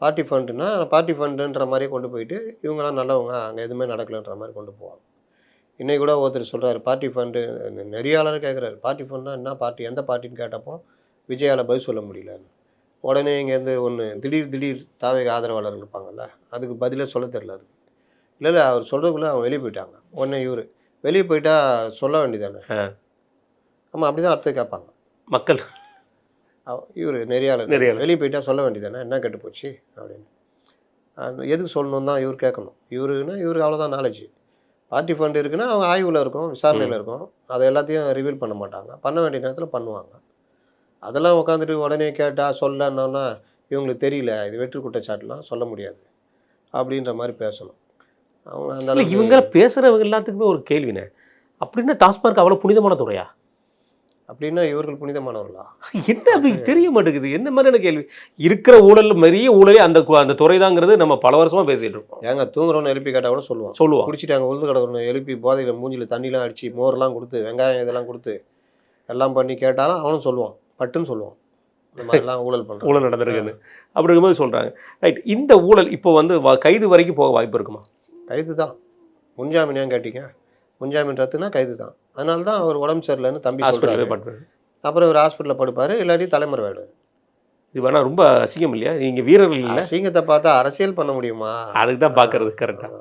பார்ட்டி ஃபண்டுன்னா பார்ட்டி ஃபண்டுன்ற மாதிரியே கொண்டு போயிட்டு இவங்களாம் நல்லவங்க, அங்கே எதுவுமே நடக்கலைன்ற மாதிரி கொண்டு போவாங்க. இன்றைக்கி கூட ஒருத்தர் சொல்கிறார், பார்ட்டி ஃபண்டு நெறியாளர் கேட்குறாரு, பார்ட்டி ஃபண்டுனா என்ன பார்ட்டி, எந்த பார்ட்டின்னு கேட்டப்போ விஜயால் பதில் சொல்ல முடியலன்னு. உடனே இங்கேருந்து ஒன்று திடீர் தாவேக ஆதரவாளர்கள் இருப்பாங்கல்ல, அதுக்கு பதிலே சொல்ல தெரில. அது இல்லை அவர் சொல்கிறதுக்குள்ளே அவங்க வெளியே போயிட்டாங்க. உடனே இவர் வெளியே போயிட்டா சொல்ல வேண்டியதானே? ஆமாம், அப்படி தான் அர்த்தம் கேட்பாங்க மக்கள். இவர் நெறியாளர் வெளியே போயிட்டா சொல்ல வேண்டியதானே, என்ன கெட்டு போச்சு அப்படின்னு. அந்த எதுக்கு சொல்லணும் தான் இவர் கேட்கணும். இவருக்கு அவ்வளோதான் நாலேஜ். பார்ட்டி ஃபண்டு இருக்குன்னா அவங்க ஆய்வில் இருக்கும், விசாரணையில் இருக்கும், அதை எல்லாத்தையும் ரிவீல் பண்ண மாட்டாங்க, பண்ண வேண்டிய நேரத்தில் பண்ணுவாங்க. அதெல்லாம் உட்காந்துட்டு உடனே கேட்டால் சொல்லணுன்னா இவங்களுக்கு தெரியல, இது வெற்று குற்றச்சாட்டுலாம் சொல்ல முடியாது அப்படின்ற மாதிரி பேசணும். அவங்க அந்த இவங்க பேசுகிறவங்க எல்லாத்துக்குமே ஒரு கேள்வினே, அப்படின்னா டாஸ்மார்க் அவ்வளோ புனிதமான துறையா? அப்படின்னா இவர்கள் புனிதமானவர்களா? என்ன அப்படி தெரிய மாட்டேங்குது. என்ன மாதிரியான கேள்வி? இருக்கிற ஊழல் பெரிய ஊழலே அந்த துறை தாங்கிறது நம்ம பல வருஷமாக பேசிகிட்டு இருக்கோம். ஏங்க தூங்குறவனை எழுப்பி கேட்டால் கூட சொல்லுவோம். குடிச்சிட்டாங்க உழுது கிடக்குறவனை எழுப்பி போதையில் மூஞ்சில் தண்ணிலாம் அடித்து மோரெலாம் கொடுத்து வெங்காயம் இதெல்லாம் கொடுத்து எல்லாம் பண்ணி கேட்டாலும் அவனும் சொல்லுவான், பட்டுன்னு சொல்லுவான், இந்த மாதிரிலாம் ஊழல் நடந்திருக்குன்னு. அப்படி இருக்கும்போது சொல்கிறாங்க. ரைட், இந்த ஊழல் இப்போ வந்து கைது வரைக்கும் போக வாய்ப்பு இருக்குமா? கைது தான். முன்ஜாமீன் ஏன் கேட்டீங்க? முன்ஜாமீன் ரத்துனா கைது தான். அதனால தான் அவர் உடம்பு சரியில்லைன்னு தம்பி சொல்கிறாரு. அப்புறம் ஒரு ஹாஸ்பிட்டலில் படுப்பார், இல்லாட்டி தலைமுறை வேணும். இது வேணா ரொம்ப அசிங்கம் இல்லையா? நீங்கள் வீரர்கள் இல்லை, அசிங்கத்தை பார்த்தா அரசியல் பண்ண முடியுமா? அதுக்கு தான் பார்க்கறது. கரெக்டாக.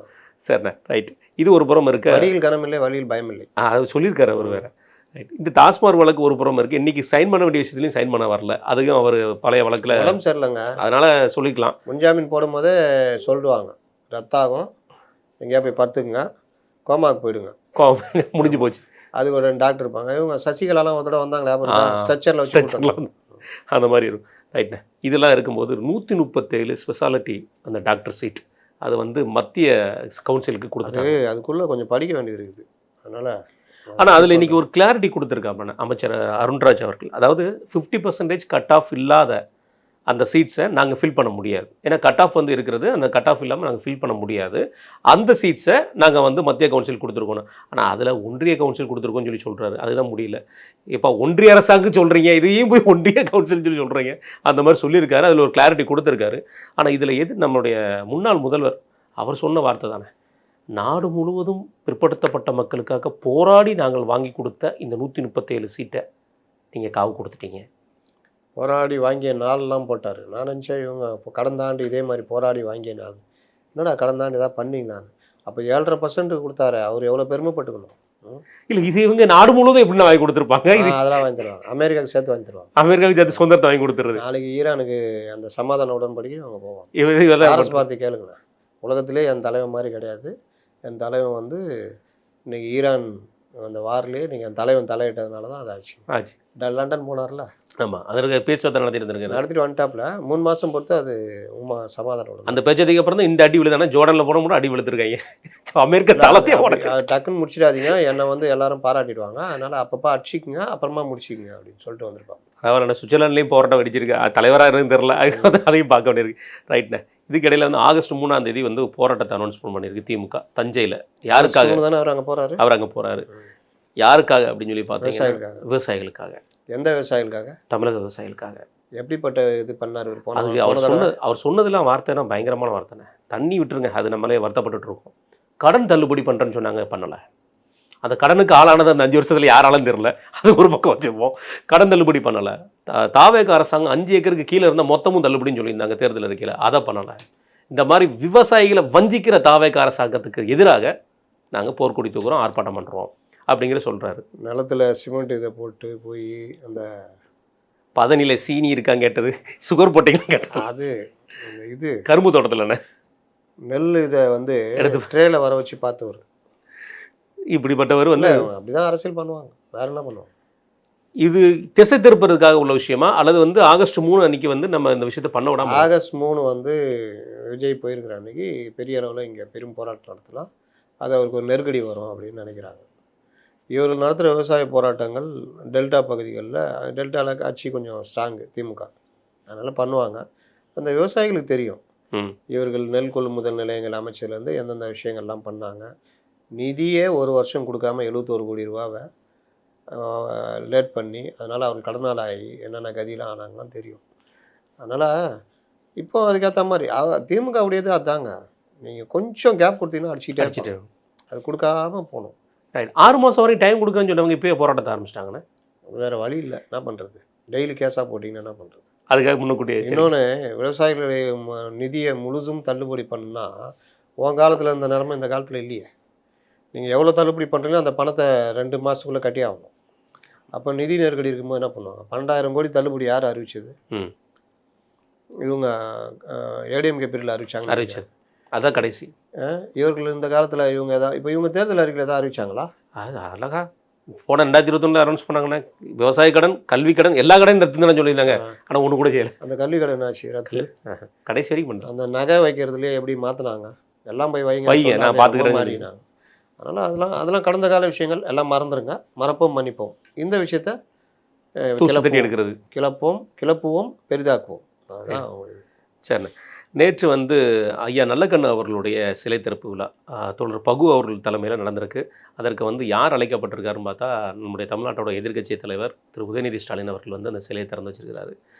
சரிண்ணே, ரைட். இது ஒரு புறம் இருக்குது. வழியில் கனமில்லை, வழியில் பயம் இல்லை, அது சொல்லியிருக்காரு அவர் வேறு. ரைட். இந்த டாஸ்மார்க் வழக்கு ஒரு புறம் இருக்குது. இன்றைக்கி சைன் பண்ண வேண்டிய விஷயத்துலையும் சைன் பண்ண வரல. அதுக்கும் அவர் பழைய வழக்கில் உடம்பு சரியில்லைங்க, அதனால் சொல்லிக்கலாம். முன்ஜாமீன் போடும்போதே சொல்லிடுவாங்க, ரத்தாகும், எங்கேயா போய் படுத்துக்குங்க, கோமாவுக்கு போயிடுங்க, முடிஞ்சு போச்சு. அதுக்கு ஒரு 2 டாக்டர் இருப்பாங்க. இவங்க சசிகலாலாம் ஒரு தடவை வந்தாங்களே, ஸ்ட்ரெச்சரில் வச்சு அந்த மாதிரி இருக்கும். ரைட்ண்ணே. இதெல்லாம் இருக்கும்போது 137 ஸ்பெஷாலிட்டி அந்த டாக்டர் சீட் அது வந்து மத்திய கவுன்சிலுக்கு கொடுத்துட்டாங்க. அதுக்குள்ளே கொஞ்சம் படிக்க வேண்டியது இருக்குது. அதனால் ஆனால் அதில் இன்றைக்கி ஒரு கிளாரிட்டி கொடுத்துருக்காங்க அமைச்சர் அருண்ராஜ் அவர்கள். அதாவது 50% கட் ஆஃப் இல்லாத அந்த சீட்ஸை நாங்கள் ஃபில் பண்ண முடியாது. ஏன்னா கட் ஆஃப் வந்து இருக்கிறது, அந்த கட் ஆஃப் இல்லாமல் நாங்கள் ஃபில் பண்ண முடியாது. அந்த சீட்ஸை நாங்கள் வந்து மத்திய கவுன்சில் கொடுத்துருக்கோம். ஆனால் அதில் ஒன்றிய கவுன்சில் கொடுத்துருக்கோன்னு சொல்லி சொல்கிறாரு. அதுதான் முடியல. இப்போ ஒன்றிய அரசாங்கம் சொல்கிறீங்க, இதையும் போய் ஒன்றிய கவுன்சில் சொல்லி சொல்கிறீங்க. அந்த மாதிரி சொல்லியிருக்காரு. அதில் ஒரு கிளாரிட்டி கொடுத்துருக்காரு. ஆனால் இதில் எது நம்மளுடைய முன்னாள் முதல்வர் அவர் சொன்ன வார்த்தை தானே, நாடு முழுவதும் பிற்படுத்தப்பட்ட மக்களுக்காக போராடி நாங்கள் வாங்கி கொடுத்த இந்த 137 சீட்டை நீங்கள் காவு கொடுத்துட்டீங்க. போராடி வாங்கிய நாள்லாம் போட்டார். நான் நினச்சேன் இவங்க இப்போ கடந்த ஆண்டு இதே மாதிரி போராடி வாங்கிய நாள், என்னடா கடந்த ஆண்டு ஏதாவது பண்ணீங்களான்னு. அப்போ 7.5% கொடுத்தாரு. அவர் எவ்வளோ பெருமைப்பட்டுக்கணும். இல்லை, இது இவங்க நாடு முழுவதும் எப்படின்னா வாங்கி கொடுத்துருப்பாங்க. இது அதெல்லாம் வாங்கி தருவாங்க. அமெரிக்காவுக்கு சேர்த்து வாங்கி தருவாங்க. அமெரிக்காவுக்கு சேர்த்து சொந்தத்தை வாங்கி கொடுத்துருது. நாளைக்கு ஈரானுக்கு அந்த சமாதான உடன்படிக்கை அவங்க போவாங்க. இவங்க அரசு பார்த்து கேளுங்களேன். உலகத்திலே என் தலைவன் மாதிரி கிடையாது. என் தலைவன் வந்து இன்னைக்கு ஈரான் அந்த வார்லேயே நீங்கள் என் தலைவன் தலையிட்டதுனால தான் அது ஆச்சு. லண்டன் போனார்ல. ஆமாம், அதற்கு பேச்சுவார்த்தை நடத்திட்டு வந்துட்டாப்புல. 3 மாதம் பொறுத்து அது சமாதானம் உடன்படிக்கை. அந்த பேச்சதுக்கு அப்புறம் தான் இந்த அடி விழுதானே. ஜோர்டானில் போன கூட அடி விழுத்துருக்காங்க. அமெரிக்கா தளத்தையே டக்குன்னு முடிச்சிடாதீங்க, என்னை வந்து எல்லாரும் பாராட்டிடுவாங்க, அதனால அப்பப்போ அடிச்சிக்குங்க, அப்புறமா முடிச்சிக்கங்க அப்படின்னு சொல்லிட்டு வந்திருப்பாங்க. அவர் சுவிட்சர்லாண்ட்லேயும் போராட்டம் வெடிச்சிருக்கு. தலைவராக இருந்து தெரில, அதையும் பார்க்க வேண்டியிருக்கு. ரைட்ண்ணே. இதுக்கிடையில் வந்து ஆகஸ்ட் 3ஆம் தேதி வந்து போராட்டத்தை அனௌன்ஸ்மெண்ட் பண்ணியிருக்கு திமுக தானே. யாருக்காக அவர் அங்கே போகிறாரு? அவர் அங்கே போகிறாரு. யாருக்காக அப்படின்னு சொல்லி பார்த்தீங்கன்னா விவசாயிகளுக்காக. எந்த விவசாயிகளுக்காக? தமிழக விவசாயிகளுக்காக. எப்படிப்பட்ட இது பண்ணார்? அதுக்கு அவர் சொன்னதெல்லாம் வார்த்தைனா பயங்கரமான வார்த்தைண்ணே. தண்ணி விட்டுருங்க, அது நம்மளே வருத்தப்பட்டு இருக்கோம். கடன் தள்ளுபடி பண்ணுறேன்னு சொன்னாங்க, பண்ணலை. அந்த கடனுக்கு ஆளானது அந்த 5 வருஷத்தில் யாராலும் தெரியல. அது ஒரு பக்கம் வச்சுருப்போம். கடன் தள்ளுபடி பண்ணலை. தாவேக அரசாங்கம் 5 ஏக்கருக்கு கீழே இருந்தால் மொத்தமும் தள்ளுபடின்னு சொல்லியிருந்தாங்க தேர்தல் இருக்கையில், அதை பண்ணலை. இந்த மாதிரி விவசாயிகளை வஞ்சிக்கிற தாவேக அரசாங்கத்துக்கு எதிராக நாங்கள் போர்க்கொடி தூக்குறோம், ஆர்ப்பாட்டம் பண்ணுறோம் அப்படிங்கிற சொல்கிறாரு. நிலத்தில் சிமெண்ட் இதை போட்டு போய் அந்த பதனில சீனி இருக்கான்னு கேட்டது, சுகர் போட்டிங்கன்னு கேட்டது. அது இது கரும்பு தோட்டத்தில் நெல் இதை வந்து எடுத்து ட்ரேல வர வச்சு பார்த்தவர். இப்படிப்பட்டவர் வந்து அப்படிதான் அரசியல் பண்ணுவாங்க. வேற என்ன பண்ணுவாங்க? இது திசை திருப்பறதுக்காக உள்ள விஷயமா, அல்லது வந்து ஆகஸ்ட் 3 அன்னைக்கு வந்து நம்ம இந்த விஷயத்தை பண்ண விடாம? ஆகஸ்ட் 3 வந்து விஜய் போயிருக்கிற அன்னைக்கு பெரிய அளவில் இங்கே பெரும் போராட்டம் நடத்தலாம், அது அவருக்கு ஒரு நெருக்கடி வரும் அப்படின்னு நினைக்கிறாங்க. இவர் நடத்துகிற விவசாய போராட்டங்கள் டெல்டா பகுதிகளில், டெல்டாவில் ஆட்சி கொஞ்சம் ஸ்ட்ராங்கு திமுக, அதனால் பண்ணுவாங்க. அந்த விவசாயிகளுக்கு தெரியும் இவர்கள் நெல் கொள்முதல் நிலையங்கள் அமைச்சர்லேருந்து எந்தெந்த விஷயங்கள்லாம் பண்ணாங்க. நிதியே 1 வருஷம் கொடுக்காம 71 கோடி ரூபாவை லேட் பண்ணி, அதனால் அவங்க கடனால் ஆகி என்னென்ன கதியெலாம் ஆனாங்கலாம் தெரியும். அதனால் இப்போ அதுக்கேற்ற மாதிரி திமுக உடையது அதாங்க. நீங்கள் கொஞ்சம் கேப் கொடுத்தீங்கன்னா அடிச்சுட்டு அது கொடுக்காம போகணும். ரைட். 6 மாதம் வரைக்கும் டைம் கொடுக்குறேன்னு சொன்னவங்க இப்போயே போராட்டத்தை ஆரம்பிச்சிட்டாங்கண்ணே. வேறு வழி இல்லை, என்ன பண்ணுறது? டெய்லி கேஸாக போட்டிங்கன்னா என்ன பண்ணுறது? அதுக்காக முன்னக்கூட்டியே. இன்னொன்று, விவசாயிகளுடைய நிதியை முழுதும் தள்ளுபடி பண்ணால் உன் காலத்தில் இந்த நிலமை இந்த காலத்தில் இல்லையே. நீங்கள் எவ்வளோ தள்ளுபடி பண்ணுறீங்களோ அந்த பணத்தை 2 மாதத்துக்குள்ளே கட்டி ஆகணும். அப்போ நிதி நெருக்கடி இருக்கும்போது என்ன பண்ணுவாங்க? 12,000 கோடி தள்ளுபடி யார் அறிவிச்சது? இவங்க ஏடிஎம்கே பீரியடில் அறிவிச்சது. அதான் கடைசி. இவர்கள் இந்த காலத்தில் இவங்க எதாவது இப்போ இவங்க தேர்தல் அறிக்கையில் எதாவது அறிவிச்சாங்களா? அது அழகா போன 2021 அனௌன்ஸ் பண்ணாங்கண்ணே. விவசாய கடன், கல்வி கடன், எல்லா கடையும் ரத்து தான் சொல்லியிருந்தாங்க. ஆனால் ஒன்று கூட செய்யலை. அந்த கல்வி கடன் ஆச்சு ரத்து. கடைசி வரைக்கும் பண்ணுறேன். அந்த நகை வைக்கிறதுலேயே எப்படி மாற்றினாங்க, எல்லாம் போய் வைங்க நான் பார்த்துக்கிறேன் மாறினாங்க. அதனால் அதெல்லாம் கடந்த கால விஷயங்கள், எல்லாம் மறந்துடுங்க. மறப்போம் மன்னிப்போம். இந்த விஷயத்த எடுக்கிறது, கிளப்புவோம் பெரிதாக்குவோம். அதுதான் சரிண்ணே. நேற்று வந்து ஐயா நல்லக்கண்ணு அவர்களுடைய சிலை திறப்பு விழா தோழர் பகு அவர்கள் தலைமையில் நடந்திருக்கு. அதற்கு வந்து யார் அழைக்கப்பட்டிருக்காருன்னு பார்த்தா, நம்முடைய தமிழ்நாட்டோட எதிர்க்கட்சி தலைவர் திரு உதயநிதி ஸ்டாலின் அவர்கள் வந்து அந்த சிலையை திறந்து வச்சிருக்கிறாரு.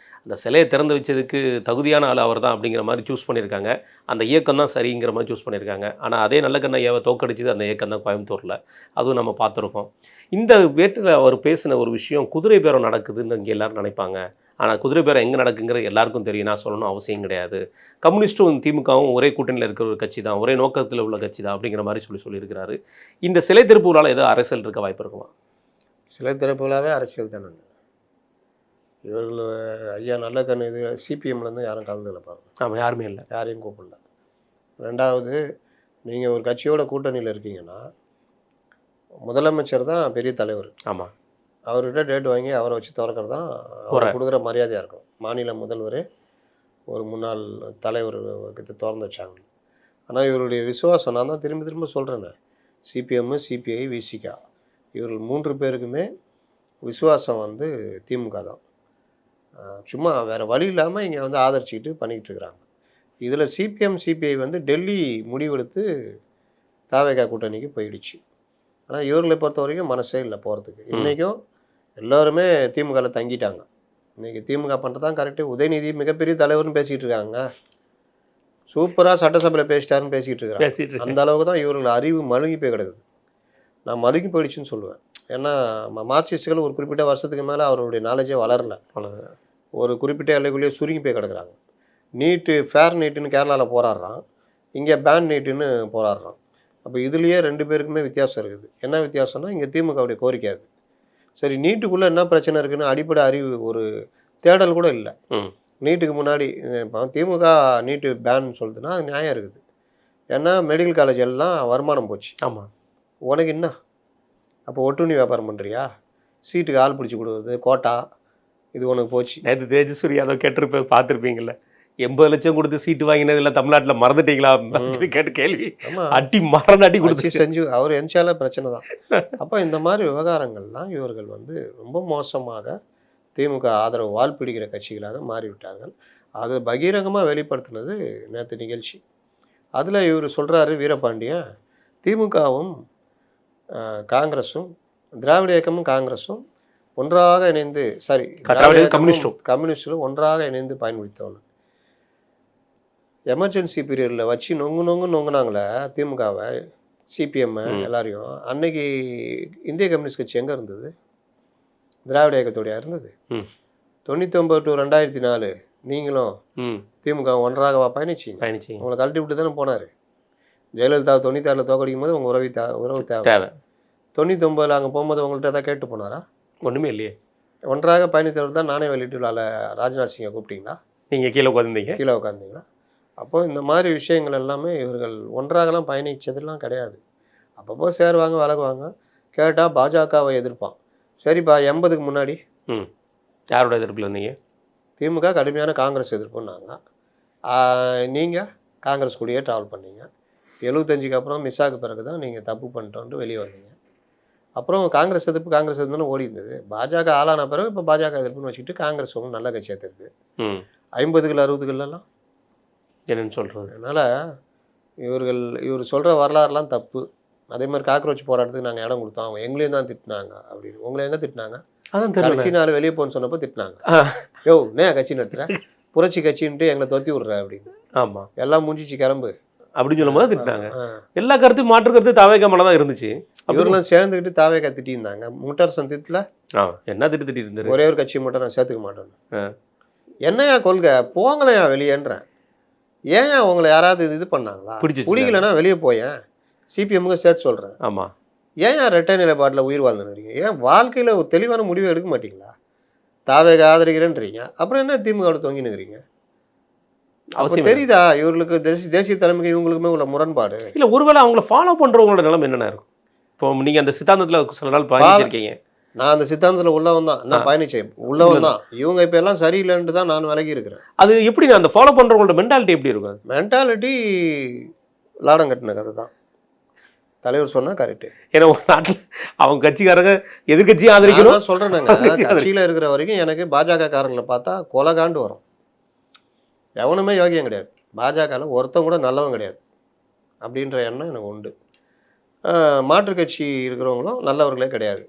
அந்த சிலையை திறந்து வச்சதுக்கு தகுதியான ஆள் அவர் தான் அப்படிங்கிற மாதிரி சூஸ் பண்ணியிருக்காங்க. அந்த இயக்கம் தான் சரிங்கிற மாதிரி சூஸ் பண்ணியிருக்காங்க. ஆனால் அதே நல்லக்கண்ணு ஐயாவை தோக்கடிச்சது அந்த இயக்கம் தான் கோயம்புத்தூரில். அதுவும் நம்ம பார்த்துருக்கோம். இந்த வேட்டில் அவர் பேசின ஒரு விஷயம், குதிரை பேரம் நடக்குதுன்னு இங்கே எல்லோரும் நினைப்பாங்க. ஆனால் குதிரை பேரம் எங்கே நடக்குங்கிறது எல்லாருக்கும் தெரியும், நான் சொல்லணும் அவசியம் கிடையாது. கம்யூனிஸ்ட்டும் திமுகவும் ஒரே கூட்டணியில் இருக்கிற ஒரு கட்சி தான், ஒரே நோக்கத்தில் உள்ள கட்சி தான் அப்படிங்கிற மாதிரி சொல்லியிருக்கிறாரு. இந்த சிலை திறப்பு விழாவில் ஏதோ அரசியல் இருக்க வாய்ப்பு இருக்குமா? சிலை திறப்பு விழாவே அரசியல் தானே. இவர்கள் ஐயா நல்லக்கண்ணு இது சிபிஎம்லேருந்து யாரும் கலந்துல பாருங்க. ஆமாம், யாருமே இல்லை, யாரையும் கூப்பிடல. ரெண்டாவது, நீங்கள் ஒரு கட்சியோட கூட்டணியில் இருக்கீங்கன்னா முதலமைச்சர் தான் பெரிய தலைவர். ஆமாம், அவர்கிட்ட டேட் வாங்கி அவரை வச்சு திறக்கிறது தான் அவர் கொடுக்குற மரியாதையாக இருக்கும். மாநில முதல்வரே ஒரு முன்னாள் தலைவர் கிட்ட திறந்து வச்சாங்க. ஆனால் இவருடைய விசுவாசம் நான் தான் திரும்ப திரும்ப சொல்கிறேனே, சிபிஎம், சிபிஐ, விசிகா இவர்கள் 3 பேருக்குமே விசுவாசம் வந்து திமுக தான். சும்மா வேறு வழி இல்லாமல் இங்கே வந்து ஆதரிச்சுக்கிட்டு பண்ணிக்கிட்டு இருக்கிறாங்க. இதில் சிபிஎம், சிபிஐ வந்து டெல்லி முடிவெடுத்து தாவேகா கூட்டணிக்கு போயிடுச்சு. ஆனால் இவர்களை பொறுத்த வரைக்கும் மனசே இல்லை போகிறதுக்கு. இன்றைக்கும் எல்லோருமே திமுகவில் தங்கிட்டாங்க. இன்றைக்கி திமுக பண்ணுறது தான் கரெக்டு. உதயநிதி மிகப்பெரிய தலைவர்னு பேசிகிட்டு இருக்காங்க. சூப்பராக சட்டசபையில் பேசிட்டாருன்னு பேசிகிட்டு இருக்கிறாங்க. அந்த அளவுக்கு தான் இவர்கள் அறிவு மழுங்கி போய் கிடக்குது. நான் மழுங்கி போயிடுச்சுன்னு சொல்லுவேன். ஏன்னா மார்க்சிஸ்டுகள் ஒரு குறிப்பிட்ட வருஷத்துக்கு மேலே அவர்களுடைய நாலேஜே வளரல. ஒரு குறிப்பிட்ட எல்லைக்குள்ளேயே சுருங்கி போய் கிடக்குறாங்க. நீட்டு ஃபேர் நீட்டுன்னு கேரளாவில் போராடுறான், இங்கே பேன் நீட்டுன்னு போராடுறான். அப்போ இதுலேயே 2 பேருக்குமே வித்தியாசம் இருக்குது. என்ன வித்தியாசம்னா இங்கே திமுகவுடைய கோரிக்கை அது. சரி, நீட்டுக்குள்ளே என்ன பிரச்சனை இருக்குதுன்னு அடிப்படை அறிவு ஒரு தேடல் கூட இல்லை. நீட்டுக்கு முன்னாடி இப்போ திமுக நீட்டு பேன் சொல்லுதுன்னா அது நியாயம் இருக்குது. ஏன்னா மெடிக்கல் காலேஜ் எல்லாம் வருமானம் போச்சு. ஆமாம், உனக்கு என்ன அப்போ ஒட்டுண்ணி வியாபாரம் பண்ணுறியா? சீட்டுக்கு ஆள் பிடிச்சி கொடுக்குறது கோட்டா, இது உனக்கு போச்சு. நேற்று தேஜஸ்வரி யாதவ் கேட்டிருப்ப பார்த்துருப்பீங்கள்ல, 80 லட்சம் கொடுத்து சீட்டு வாங்கினது இல்லை தமிழ்நாட்டில் மறந்துட்டீங்களா கேட்டு கேள்வி அடி அடி கொடுத்து செஞ்சு அவர் எஞ்சால பிரச்சனை தான். அப்போ இந்த மாதிரி விவகாரங்கள்லாம் இவர்கள் வந்து ரொம்ப மோசமாக திமுக ஆதரவு வால் பிடிக்கிற கட்சிகளாக மாறிவிட்டார்கள். அது பகிரங்கமாக வெளிப்படுத்தினது நேற்று நிகழ்ச்சி. அதில் இவர் சொல்கிறாரு வீரபாண்டியன், திமுகவும் காங்கிரஸும் திராவிட இயக்கமும் காங்கிரஸும் ஒன்றாக இணைந்து கம்யூனிஸ்டும் ஒன்றாக இணைந்து பயன்படுத்தவங்க. எமர்ஜென்சி பீரியடில் வச்சு நொங்குனாங்களே திமுகவை, சிபிஎம் எல்லாரையும். அன்னைக்கு இந்திய கம்யூனிஸ்ட் கட்சி எங்கே இருந்தது? திராவிட இயக்கத்தோடையா இருந்தது. 99 to 2004 நீங்களும் திமுக ஒன்றாக பயணிச்சிங்க. உங்களை கழட்டி விட்டு தானே போனார். ஜெயலலிதா 96 தோக்கடிக்கும் போது உங்கள் உறவு தேவை. 99 அங்கே போகும்போது உங்கள்கிட்ட தான் கேட்டு போனாரா? ஒன்றுமே இல்லையே. ஒன்றாக பயணித்தவர் தான் நானே வெளியிட்டு ராஜ்நாத் சிங்கை கூப்பிட்டீங்களா? நீங்கள் கீழே உட்காந்தீங்களா? அப்போ இந்த மாதிரி விஷயங்கள் எல்லாமே இவர்கள் ஒன்றாகலாம் பயணித்ததெல்லாம் கிடையாது. அப்பப்போ சேருவாங்க, விலகுவாங்க. கேட்டால் பாஜகவை எதிர்ப்பான். சரிப்பா, 80க்கு முன்னாடி யாரோட எதிர்ப்பில் இருந்தீங்க? திமுக கடுமையான காங்கிரஸ் எதிர்ப்புன்னாங்க. நீங்கள் காங்கிரஸ் கூடயே ட்ராவல் பண்ணீங்க. 75க்கு அப்புறம் மிஸ்ஸாக்கு பிறகு தான் நீங்கள் தப்பு பண்ணிட்டோன்ட்டு வெளியே வந்தீங்க. அப்புறம் காங்கிரஸ் எதிர்ப்புன்னு ஓடி இருந்தது. பாஜக ஆளான பிறகு இப்போ பாஜக எதிர்ப்புன்னு வச்சுக்கிட்டு காங்கிரஸ் ஒன்றும் நல்ல கட்சியாக தெரியுது. 50கள் 60கள்லாம் என்னன்னு சொல்கிறது. அதனால் இவர் சொல்கிற வரலாறுலாம் தப்பு. அதே மாதிரி காக்ரோச் போராட்டத்துக்கு நாங்கள் இடம் கொடுத்தோம், அவங்க எங்களையும் தான் திட்டினாங்க அப்படின்னு. உங்களை எங்கே திட்டினாங்க? அதான் கடைசி நாள் வெளியே போன்னு சொன்னப்போ திட்டினாங்க. யோ நே கட்சி நடத்துகிற, புரட்சி கட்சின்ட்டு எங்களை தொத்தி விட்ற அப்படின்னு. ஆமாம், எல்லாம் முடிஞ்சிச்சு கிளம்பு அப்படின்னு சொல்லும் போது திட்டினாங்க. எல்லா கருத்தும் மாற்று கருத்து தாவேகா மேலே தான் இருந்துச்சு. இவரெல்லாம் சேர்ந்துக்கிட்டு தாவேகா திட்டிருந்தாங்க. முட்டரசன் திட்டல, என்ன திட்டிட்டு இருந்தாரு? ஒரே ஒரு கட்சி மட்டும் நான் சேர்த்துக்க மாட்டேன். என்னையா கொள்கை, போங்களையா வெளியேன்றேன். ஏன் உங்களை யாராவது இது பண்ணாங்களா? பிடிக்கலன்னா வெளியே போயேன். சிபிஎம்முக்கு சேர்த்து சொல்கிறேன். ஆமாம், ஏன் ரெட்டை நிலைப்பாட்டில் உயிர் வாழ்ந்துருக்கீங்க? ஏன் வாழ்க்கையில் ஒரு தெளிவான முடிவை எடுக்க மாட்டீங்களா? தாவேகா ஆதரிக்கிறேன்றீங்க, அப்புறம் என்ன திமுக தொங்கினுக்கிறீங்க? அவசியம் தெரியுதா இவர்களுக்கு? தேசிய தலைமைக்கு இவங்களுக்குமே உள்ள முரண்பாடு இல்லை. ஒருவேளை அவங்கள ஃபாலோ பண்ணுறவங்களோட நிலைமை என்னென்ன இருக்கும்? இப்போ நீங்கள் அந்த சித்தாந்தத்தில் சில நாள் பயணிச்சிருக்கீங்க. நான் அந்த சித்தாந்தத்தில் உள்ளவன் தான், நான் பயணிச்சேன் உள்ளவன் தான். இவங்க இப்போ எல்லாம் சரியில்லைன்ட்டு தான் நான் விலகி இருக்கிறேன். அது எப்படி? நான் அந்த ஃபாலோ பண்ணுறவங்களோட மென்டாலிட்டி எப்படி இருக்கும்? மென்டாலிட்டி லாடம் கட்டின கதை தான். தலைவர் சொன்னா கரெக்டு. ஏன்னா ஒரு நாட்டில் அவங்க கட்சிக்காரங்க எதிர்கட்சியும் ஆதரிக்கணும் சொல்கிறேன்னாங்க. கட்சியில் இருக்கிற வரைக்கும் எனக்கு பாஜக காரங்களை பார்த்தா கொலகாண்டு வரும். எவனுமே யோகியம் கிடையாது. பாஜகவில் ஒருத்தன் கூட நல்லவன் கிடையாது அப்படின்ற எண்ணம் எனக்கு உண்டு. மாற்று கட்சி இருக்கிறவங்களும் நல்லவர்களே கிடையாது.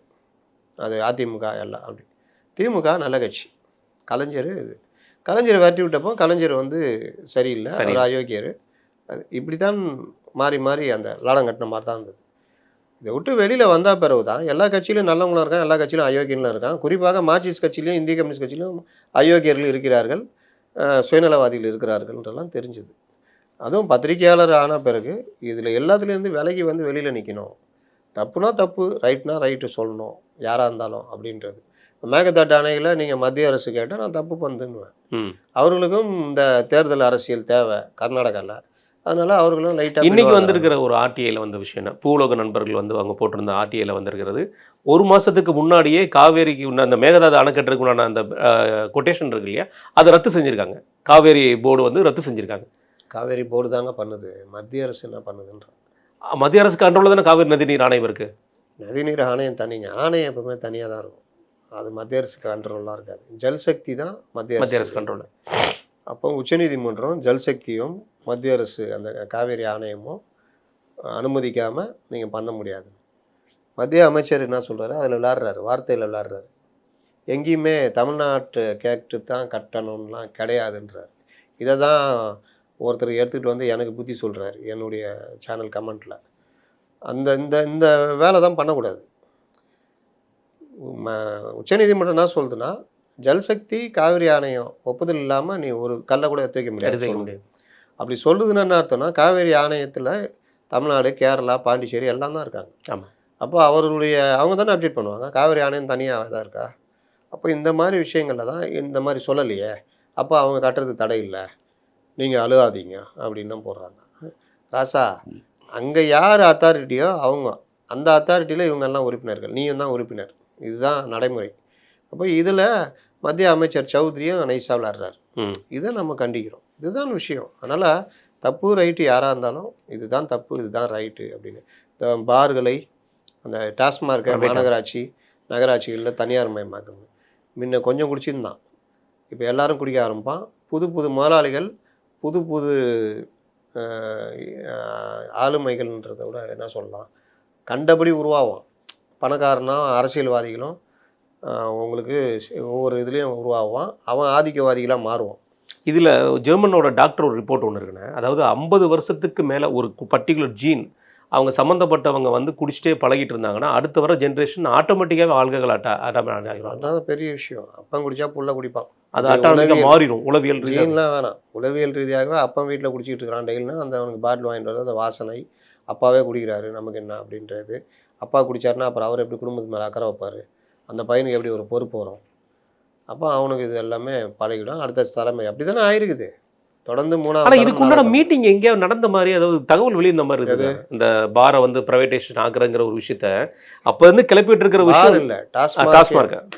அது அதிமுக எல்லாம் அப்படி. திமுக நல்ல கட்சி. கலைஞர் கலைஞரை விரட்டி விட்டப்போ கலைஞர் வந்து சரியில்லை, ஒரு அயோக்கியர். அது இப்படி தான் மாறி மாறி அந்த லாடம் கட்டின மாதிரி தான் இருந்தது. இதை விட்டு வெளியில் வந்தால் பிறகு தான் எல்லா கட்சியிலும் நல்லவங்களும் இருக்காங்க, எல்லா கட்சியிலும் அயோக்கியங்களும் இருக்காங்க. குறிப்பாக மார்க்சிஸ்ட் கட்சியிலையும் இந்திய கம்யூனிஸ்ட் கட்சியிலும் அயோக்கியர்கள் இருக்கிறார்கள், சுயநலவாதிகள் இருக்கிறார்கள்ன்றலாம் தெரிஞ்சுது. அதுவும் பத்திரிகையாளர் ஆன பிறகு இதில் எல்லாத்துலேருந்து விலகி வந்து வெளியில் நிற்கணும். தப்புனா தப்பு, ரைட்னா ரைட்டு சொல்லணும் யாராக இருந்தாலும் அப்படின்றது. மேகதாட்டு அணையில் நீங்கள் மத்திய அரசு கேட்டால் நான் தப்பு பண்ணுவேன். அவர்களுக்கும் இந்த தேர்தல் அரசியல் தேவை கர்நாடகாவில். அதனால் அவர்களும் லைட்டாக இன்றைக்கி வந்திருக்கிற ஒரு ஆர்டிஐயில் வந்த விஷயம் என்ன, பூலோக நண்பர்கள் வந்து அவங்க போட்டிருந்த ஆர்டிஐயில் வந்திருக்கிறது. ஒரு மாதத்துக்கு முன்னாடியே காவேரிக்கு அந்த மேகதாது அணைக்கட்டுறதுக்கு உண்டான அந்த கொட்டேஷன் இருக்கு இல்லையா, அதை ரத்து செஞ்சுருக்காங்க. காவேரி போர்டு வந்து ரத்து செஞ்சுருக்காங்க. காவேரி போர்டு தாங்க பண்ணுது, மத்திய அரசு என்ன பண்ணுதுன்றான். மத்திய அரசு கண்ட்ரோலில் தானே காவிரி நதிநீர் ஆணையம் இருக்குது. நதிநீர் ஆணையம் தனிங்க, ஆணையம் எப்பவுமே தனியாக தான் இருக்கும். அது மத்திய அரசு கண்ட்ரோல்லாம் இருக்காது. ஜல்சக்தி தான் மத்திய அரசு கண்ட்ரோல். அப்போ உச்சநீதிமன்றம் ஜல்சக்தியும் மத்திய அரசு அந்த காவேரி ஆணையமும் அனுமதிக்காமல் நீங்கள் பண்ண முடியாது. மத்திய அமைச்சர் என்ன சொல்கிறாரு, அதில் விளாட்றாரு, வார்த்தையில் விளாட்றாரு. எங்கேயுமே தமிழ்நாட்டு கேட்டு தான் கட்டணும்லாம் கிடையாதுன்றார். இதை தான் ஒருத்தர் எடுத்துகிட்டு வந்து எனக்கு புத்தி சொல்கிறாரு என்னுடைய சேனல் கமெண்ட்டில். அந்த இந்த இந்த வேலை தான் பண்ணக்கூடாது. உச்சநீதிமன்றம் என்ன சொல்லுதுன்னா, ஜல்சக்தி காவிரி ஆணையம் ஒப்புதல் இல்லாமல் நீ ஒரு கல்லை கூட எடுத்து வைக்க முடியாது. அப்படி சொல்லுதுன்னா என்ன அர்த்தம்னா, காவேரி ஆணையத்தில் தமிழ்நாடு, கேரளா, பாண்டிச்சேரி எல்லாம் தான் இருக்காங்க. ஆமாம். அப்போ அவங்க தானே அப்டேட் பண்ணுவாங்க. காவேரி ஆணையம் தனியாக தான் இருக்கா? அப்போ இந்த மாதிரி விஷயங்களில் தான் இந்த மாதிரி சொல்லலையே, அப்போ அவங்க கட்டுறதுக்கு தடை இல்லை, நீங்கள் அழுகாதீங்க அப்படின்னு தான் போடுறாங்க. ராசா, அங்கே யார் அத்தாரிட்டியோ அவங்க, அந்த அத்தாரிட்டியில் இவங்கெல்லாம் உறுப்பினர்கள், நீயும் தான் உறுப்பினர். இதுதான் நடைமுறை. அப்போ இதில் மத்திய அமைச்சர் சௌத்ரியும் நைஸாக விளாட்றாரு. இதை நம்ம கண்டிக்கிறோம். இதுதான் விஷயம். அதனால் தப்பு ரைட்டு யாராக இருந்தாலும் இதுதான் தப்பு, இதுதான் ரைட்டு அப்படின்னு. இந்த பார்களை, அந்த டாஸ்மார்க்கை மாநகராட்சி நகராட்சிகளில் தனியார் மயமாக்கணும். முன்ன கொஞ்சம் குடிச்சிருந்தான், இப்போ எல்லாரும் குடிக்க ஆரம்பிப்பான். புது புது முதலாளிகள், புது புது ஆளுமைகள்ன்றதை விட என்ன சொல்லலாம், கண்டபடி உருவாகும். பணக்காரனும் அரசியல்வாதிகளும் உங்களுக்கு ஒவ்வொரு இதுலேயும் உருவாகுவான். அவன் ஆதிக்கவாதிகளாக மாறுவான். இதில் ஜெர்மனோட டாக்டர் ஒரு ரிப்போர்ட் ஒன்று இருக்குண்ணே. அதாவது 50 வருஷத்துக்கு மேலே ஒரு பர்டிகுலர் ஜீன் அவங்க சம்மந்தப்பட்டவங்க வந்து குடிச்சிட்டே பழகிட்டு இருந்தாங்கன்னா அடுத்த வர ஜென்ரேஷன் ஆட்டோமேட்டிக்காகவே ஆல்கஹால் ஆகிடும். அதுதான் பெரிய விஷயம். அப்பம் குடித்தா புள்ள குடிப்பான். அது ஆட்டோமேட்டிக்காக மாறிடும். உளவியல் ஜீன்லாம் வேணாம், உளவியல் ரீதியாகவே அப்பம் வீட்டில் குடிச்சிட்டு இருக்கிறான் டெய்லினா அந்த அவனுக்கு பாட்டில் வாங்கிட்டு வரது, அந்த வாசனை, அப்பாவே குடிக்கிறாரு நமக்கு என்ன அப்படின்றது. அப்பா குடித்தாருன்னா அப்புறம் அவர் எப்படி குடும்பத்து மேலே அக்கறை வைப்பார், அந்த பையனுக்கு எப்படி ஒரு பொறுப்பு வரும். அப்போ அவனுக்கு இது எல்லாமே பழகிடும். அடுத்த தலைமை அப்படி தானே ஆயிருக்குது தொடர்ந்து. ஆனால் இதுக்கு உண்டான மீட்டிங் எங்கேயாவது நடந்த மாதிரி அதாவது தகவல் வெளியிருந்த மாதிரி இருக்குது. இந்த பாரை வந்து பிரைவேடைசேஷன் ஆகுறங்கிற ஒரு விஷயத்த அப்போ வந்து கிளப்பிட்டு இருக்கிற விஷயம் இல்லை.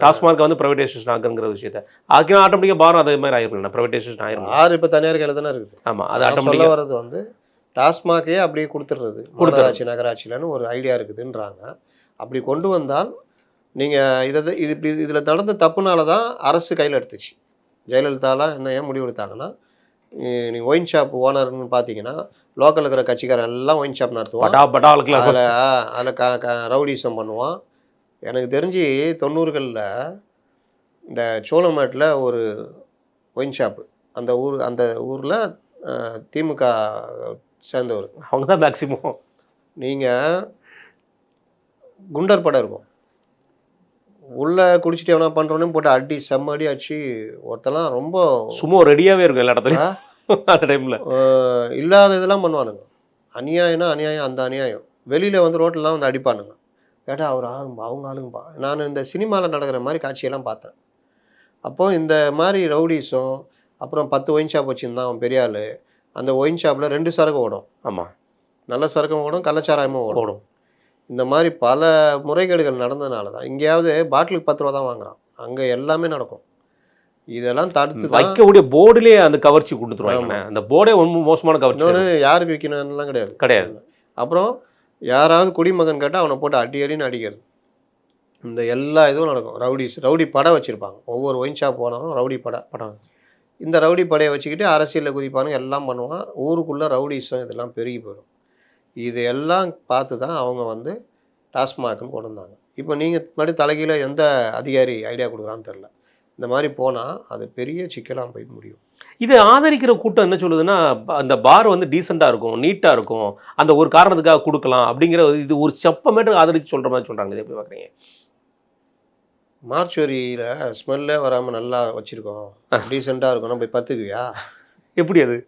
டாஸ்மார்க்கை வந்து பிரைவேடைசேஷன் ஆகுங்கிற விஷயத்த ஆக்கினா ஆட்டோமேட்டிக்காக பாரம் அதே மாதிரி ஆயிரும், பிரைவேடைசேஷன் ஆயிரும். பார் இப்போ தனியார் கையில் தானே இருக்குது. ஆமாம், அது ஆட்டோமேட்டிக்காக வர்றது வந்து டாஸ்மாகே அப்படியே கொடுத்துட்றது. மாநகராட்சி நகராட்சியிலன்னு ஒரு ஐடியா இருக்குதுன்றாங்க. அப்படி கொண்டு வந்தால் நீங்கள் இதில் நடந்த தப்புனால தான் அரசு கையில் எடுத்துச்சு. ஜெயலலிதாலாம் என்ன ஏன் முடிவு எடுத்தாங்கன்னா, நீங்கள் ஒயின் ஷாப் ஓனர்னு பார்த்தீங்கன்னா லோக்கலில் இருக்கிற கட்சிக்காரன் எல்லாம் ஒயின் ஷாப் நடத்துவான். அதில் ரவுடிசம் பண்ணுவான். எனக்கு தெரிஞ்சு 90களில் இந்த சோளமேட்டில் ஒரு ஒயின் ஷாப்பு, அந்த ஊரில் திமுக சேர்ந்தவர் அவங்க தான் மேக்சிமம். நீங்கள் குண்டர் படம் இருக்கும், உள்ளே குடிச்சிட்டு எவனா பண்ணுறோன்னு போட்டு அடி செம்மடி அடிச்சு ஒருத்தெல்லாம் ரொம்ப சும்மா ரெடியாகவே இருக்கும் எல்லா இடத்துலையும். அந்த டைமில் இல்லாத இதெல்லாம் பண்ணுவானுங்க. அநியாயம்னா அநியாயம், அந்த அநியாயம். வெளியில் வந்து ரோட்டிலலாம் வந்து அடிப்பானுங்க. கேட்டால் அவர் ஆளும்பா, அவங்க ஆளுங்கப்பா. நான் இந்த சினிமாவில் நடக்கிற மாதிரி காட்சியெல்லாம் பார்த்தேன். அப்போது இந்த மாதிரி ரவுடிஸும், அப்புறம் 10 ஒயின் ஷாப் வச்சுருந்தான் அவன் பெரிய ஆள். அந்த ஒயின் ஷாப்பில் 2 சரக்கு ஓடும். ஆமாம், நல்ல சரக்கும் ஓடும், கள்ளச்சாராயமும் ஓடும். இந்த மாதிரி பல முறைகேடுகள் நடந்ததுனால தான் இங்கேயாவது பாட்டிலுக்கு 10 ரூபா தான் வாங்குறான், அங்கே எல்லாமே நடக்கும். இதெல்லாம் தடுத்து வைக்கக்கூடிய போர்டுலேயே அந்த கவர்ச்சி கொடுத்துருவாங்க. அந்த போர்டே ரொம்ப மோசமான கவர்ச்சி. யாருக்கு விற்கணும்லாம் கிடையாது. அப்புறம் யாராவது குடிமகன் கேட்டால் அவனை போட்டு அடின்னு அடிக்கிறது. இந்த எல்லா இதுவும் நடக்கும். ரவுடி படம் வச்சுருப்பாங்க. ஒவ்வொரு ஒயின் ஷாப் போனாலும் ரவுடி படம். இந்த ரவுடி படையை வச்சுக்கிட்டு அரசியலில் குதிப்பானுங்க, எல்லாம் பண்ணுவான். ஊருக்குள்ளே ரவுடிசம் இதெல்லாம் பெருகி போயிடும். இது எல்லாம் பார்த்து தான் அவங்க வந்து டாஸ்மாக்னு கொண்டு வந்தாங்க. இப்போ நீங்கள் மறுபடியும் தலைகீழ எந்த அதிகாரி ஐடியா கொடுக்குறான்னு தெரில. இந்த மாதிரி போனால் அது பெரிய சிக்கலாக போய் முடியும். இது ஆதரிக்கிற கூட்டம் என்ன சொல்லுதுன்னா, அந்த பார் வந்து டீசெண்டாக இருக்கும், நீட்டாக இருக்கும், அந்த ஒரு காரணத்துக்காக கொடுக்கலாம் அப்படிங்கிற இது ஒரு செப்பமேட்டு ஆதரித்து சொல்கிற மாதிரி சொல்கிறாங்க. இது எப்படி பார்க்குறீங்க? மார்ச்சுவரியில் ஸ்மெல்லே வராமல் நல்லா வச்சுருக்கோம், டீசெண்டாக இருக்கும், நம்ம போய் பத்துக்குவியா? எப்படி அது?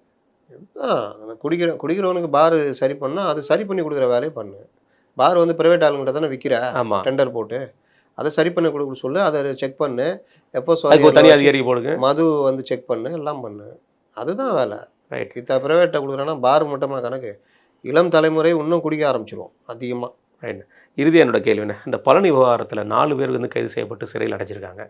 அந்த குடிக்கிறவனுக்கு பார் சரி பண்ணால் அது சரி பண்ணி கொடுக்குற வேலையை பண்ணு. பார் வந்து ப்ரைவேட் ஆளுங்கிட்ட தானே விற்கிற, டெண்டர் போட்டு அதை சரி பண்ணி கொடுக்க சொல்லு. அதை செக் பண்ணு, எப்போ தனி அதிகாரி போடுங்க, மது வந்து செக் பண்ணு, எல்லாம் பண்ணு. அதுதான் வேலை. ரைட். ப்ரைவேட்டை கொடுக்குறேன்னா பார் மட்டுமா கணக்கு? இளம் தலைமுறை இன்னும் குடிக்க ஆரம்பிச்சிடும் அதிகமாக. ரைட். இறுதி என்னோட கேள்விண்ணே, இந்த பழனி விவகாரத்தில் 4 பேர் வந்து கைது செய்யப்பட்டு சிறையில் அடைச்சிருக்காங்க.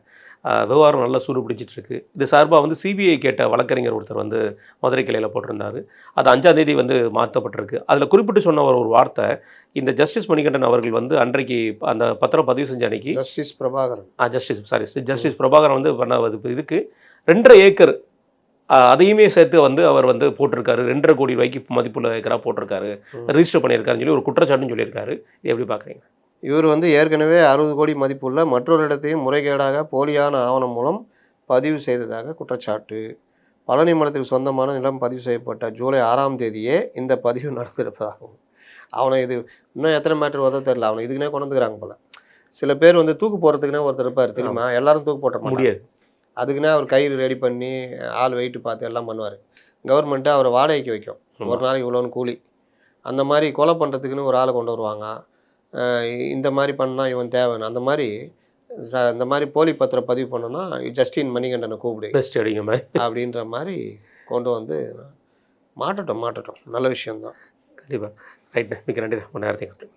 விவகாரம் நல்லா சூடு பிடிச்சிட்டு இருக்கு. இது சார்பாக வந்து சிபிஐ கேட்ட வழக்கறிஞர் ஒருத்தர் வந்து மதுரை கிளையில் போட்டிருந்தாரு. அது 5ஆம் தேதி வந்து மாற்றப்பட்டிருக்கு. அதில் குறிப்பிட்டு சொன்ன ஒரு வார்த்தை, இந்த ஜஸ்டிஸ் மணிகண்டன் அவர்கள் வந்து அன்றைக்கு அந்த பத்திரம் பதிவு செஞ்ச அன்னைக்கு ஜஸ்டிஸ் பிரபாகரன் ஜஸ்டிஸ் பிரபாகரன் வந்து பண்ண இதுக்கு 2.5 ஏக்கர் அதையுமே சேர்த்து வந்து அவர் வந்து போட்டிருக்காரு. 2.5 கோடி ரூபாய்க்கு மதிப்புள்ள ஏக்கராக போட்டிருக்காரு, ரிஜிஸ்டர் பண்ணியிருக்காருன்னு சொல்லி ஒரு குற்றச்சாட்டுன்னு சொல்லியிருக்காரு. இது எப்படி பார்க்குறீங்க? இவர் வந்து ஏற்கனவே 60 கோடி மதிப்புள்ள மற்றொரு இடத்தையும் முறைகேடாக போலியான ஆவணம் மூலம் பதிவு செய்ததாக குற்றச்சாட்டு. பழனி மடத்துக்கு சொந்தமான நிலம் பதிவு செய்யப்பட்ட ஜூலை 6ஆம் தேதியே இந்த பதிவு நடந்திருப்பதாகும். அவனை இது இன்னும் எத்தனை மேட்டர் வருதோ தெரியல. அவனை இதுக்குன்னே கொண்டு வந்துக்கிறாங்க போல. சில பேர் வந்து தூக்கு போகிறதுக்குன்னே ஒருத்தர் இருப்பார் தெரியுமா? எல்லாரும் தூக்கு போட்ட முடியாது. அதுக்குன்னே அவர் கயிறு ரெடி பண்ணி ஆள் வெயிட்டு பார்த்து எல்லாம் பண்ணுவார். கவர்மெண்ட்டு அவரை வாடகைக்கு வைக்கும். ஒரு நாளைக்கு இவ்வளோன்னு கூலி. அந்த மாதிரி கொலை பண்ணுறதுக்குன்னு ஒரு ஆளை கொண்டு வருவாங்க. இந்த மாதிரி பண்ணால் இவன் தேவைன்னு அந்த மாதிரி இந்த மாதிரி போலி பத்திரம் பதிவு பண்ணோன்னா ஜஸ்டின் மணிகண்டனை கூப்பிடு பெஸ்ட் அடிங்க மாதிரி அப்படின்ற மாதிரி கொண்டு வந்து மாட்டட்டும் நல்ல விஷயம்தான். கண்டிப்பாக. ரைட். மிக்க நன்றி. நேரத்தை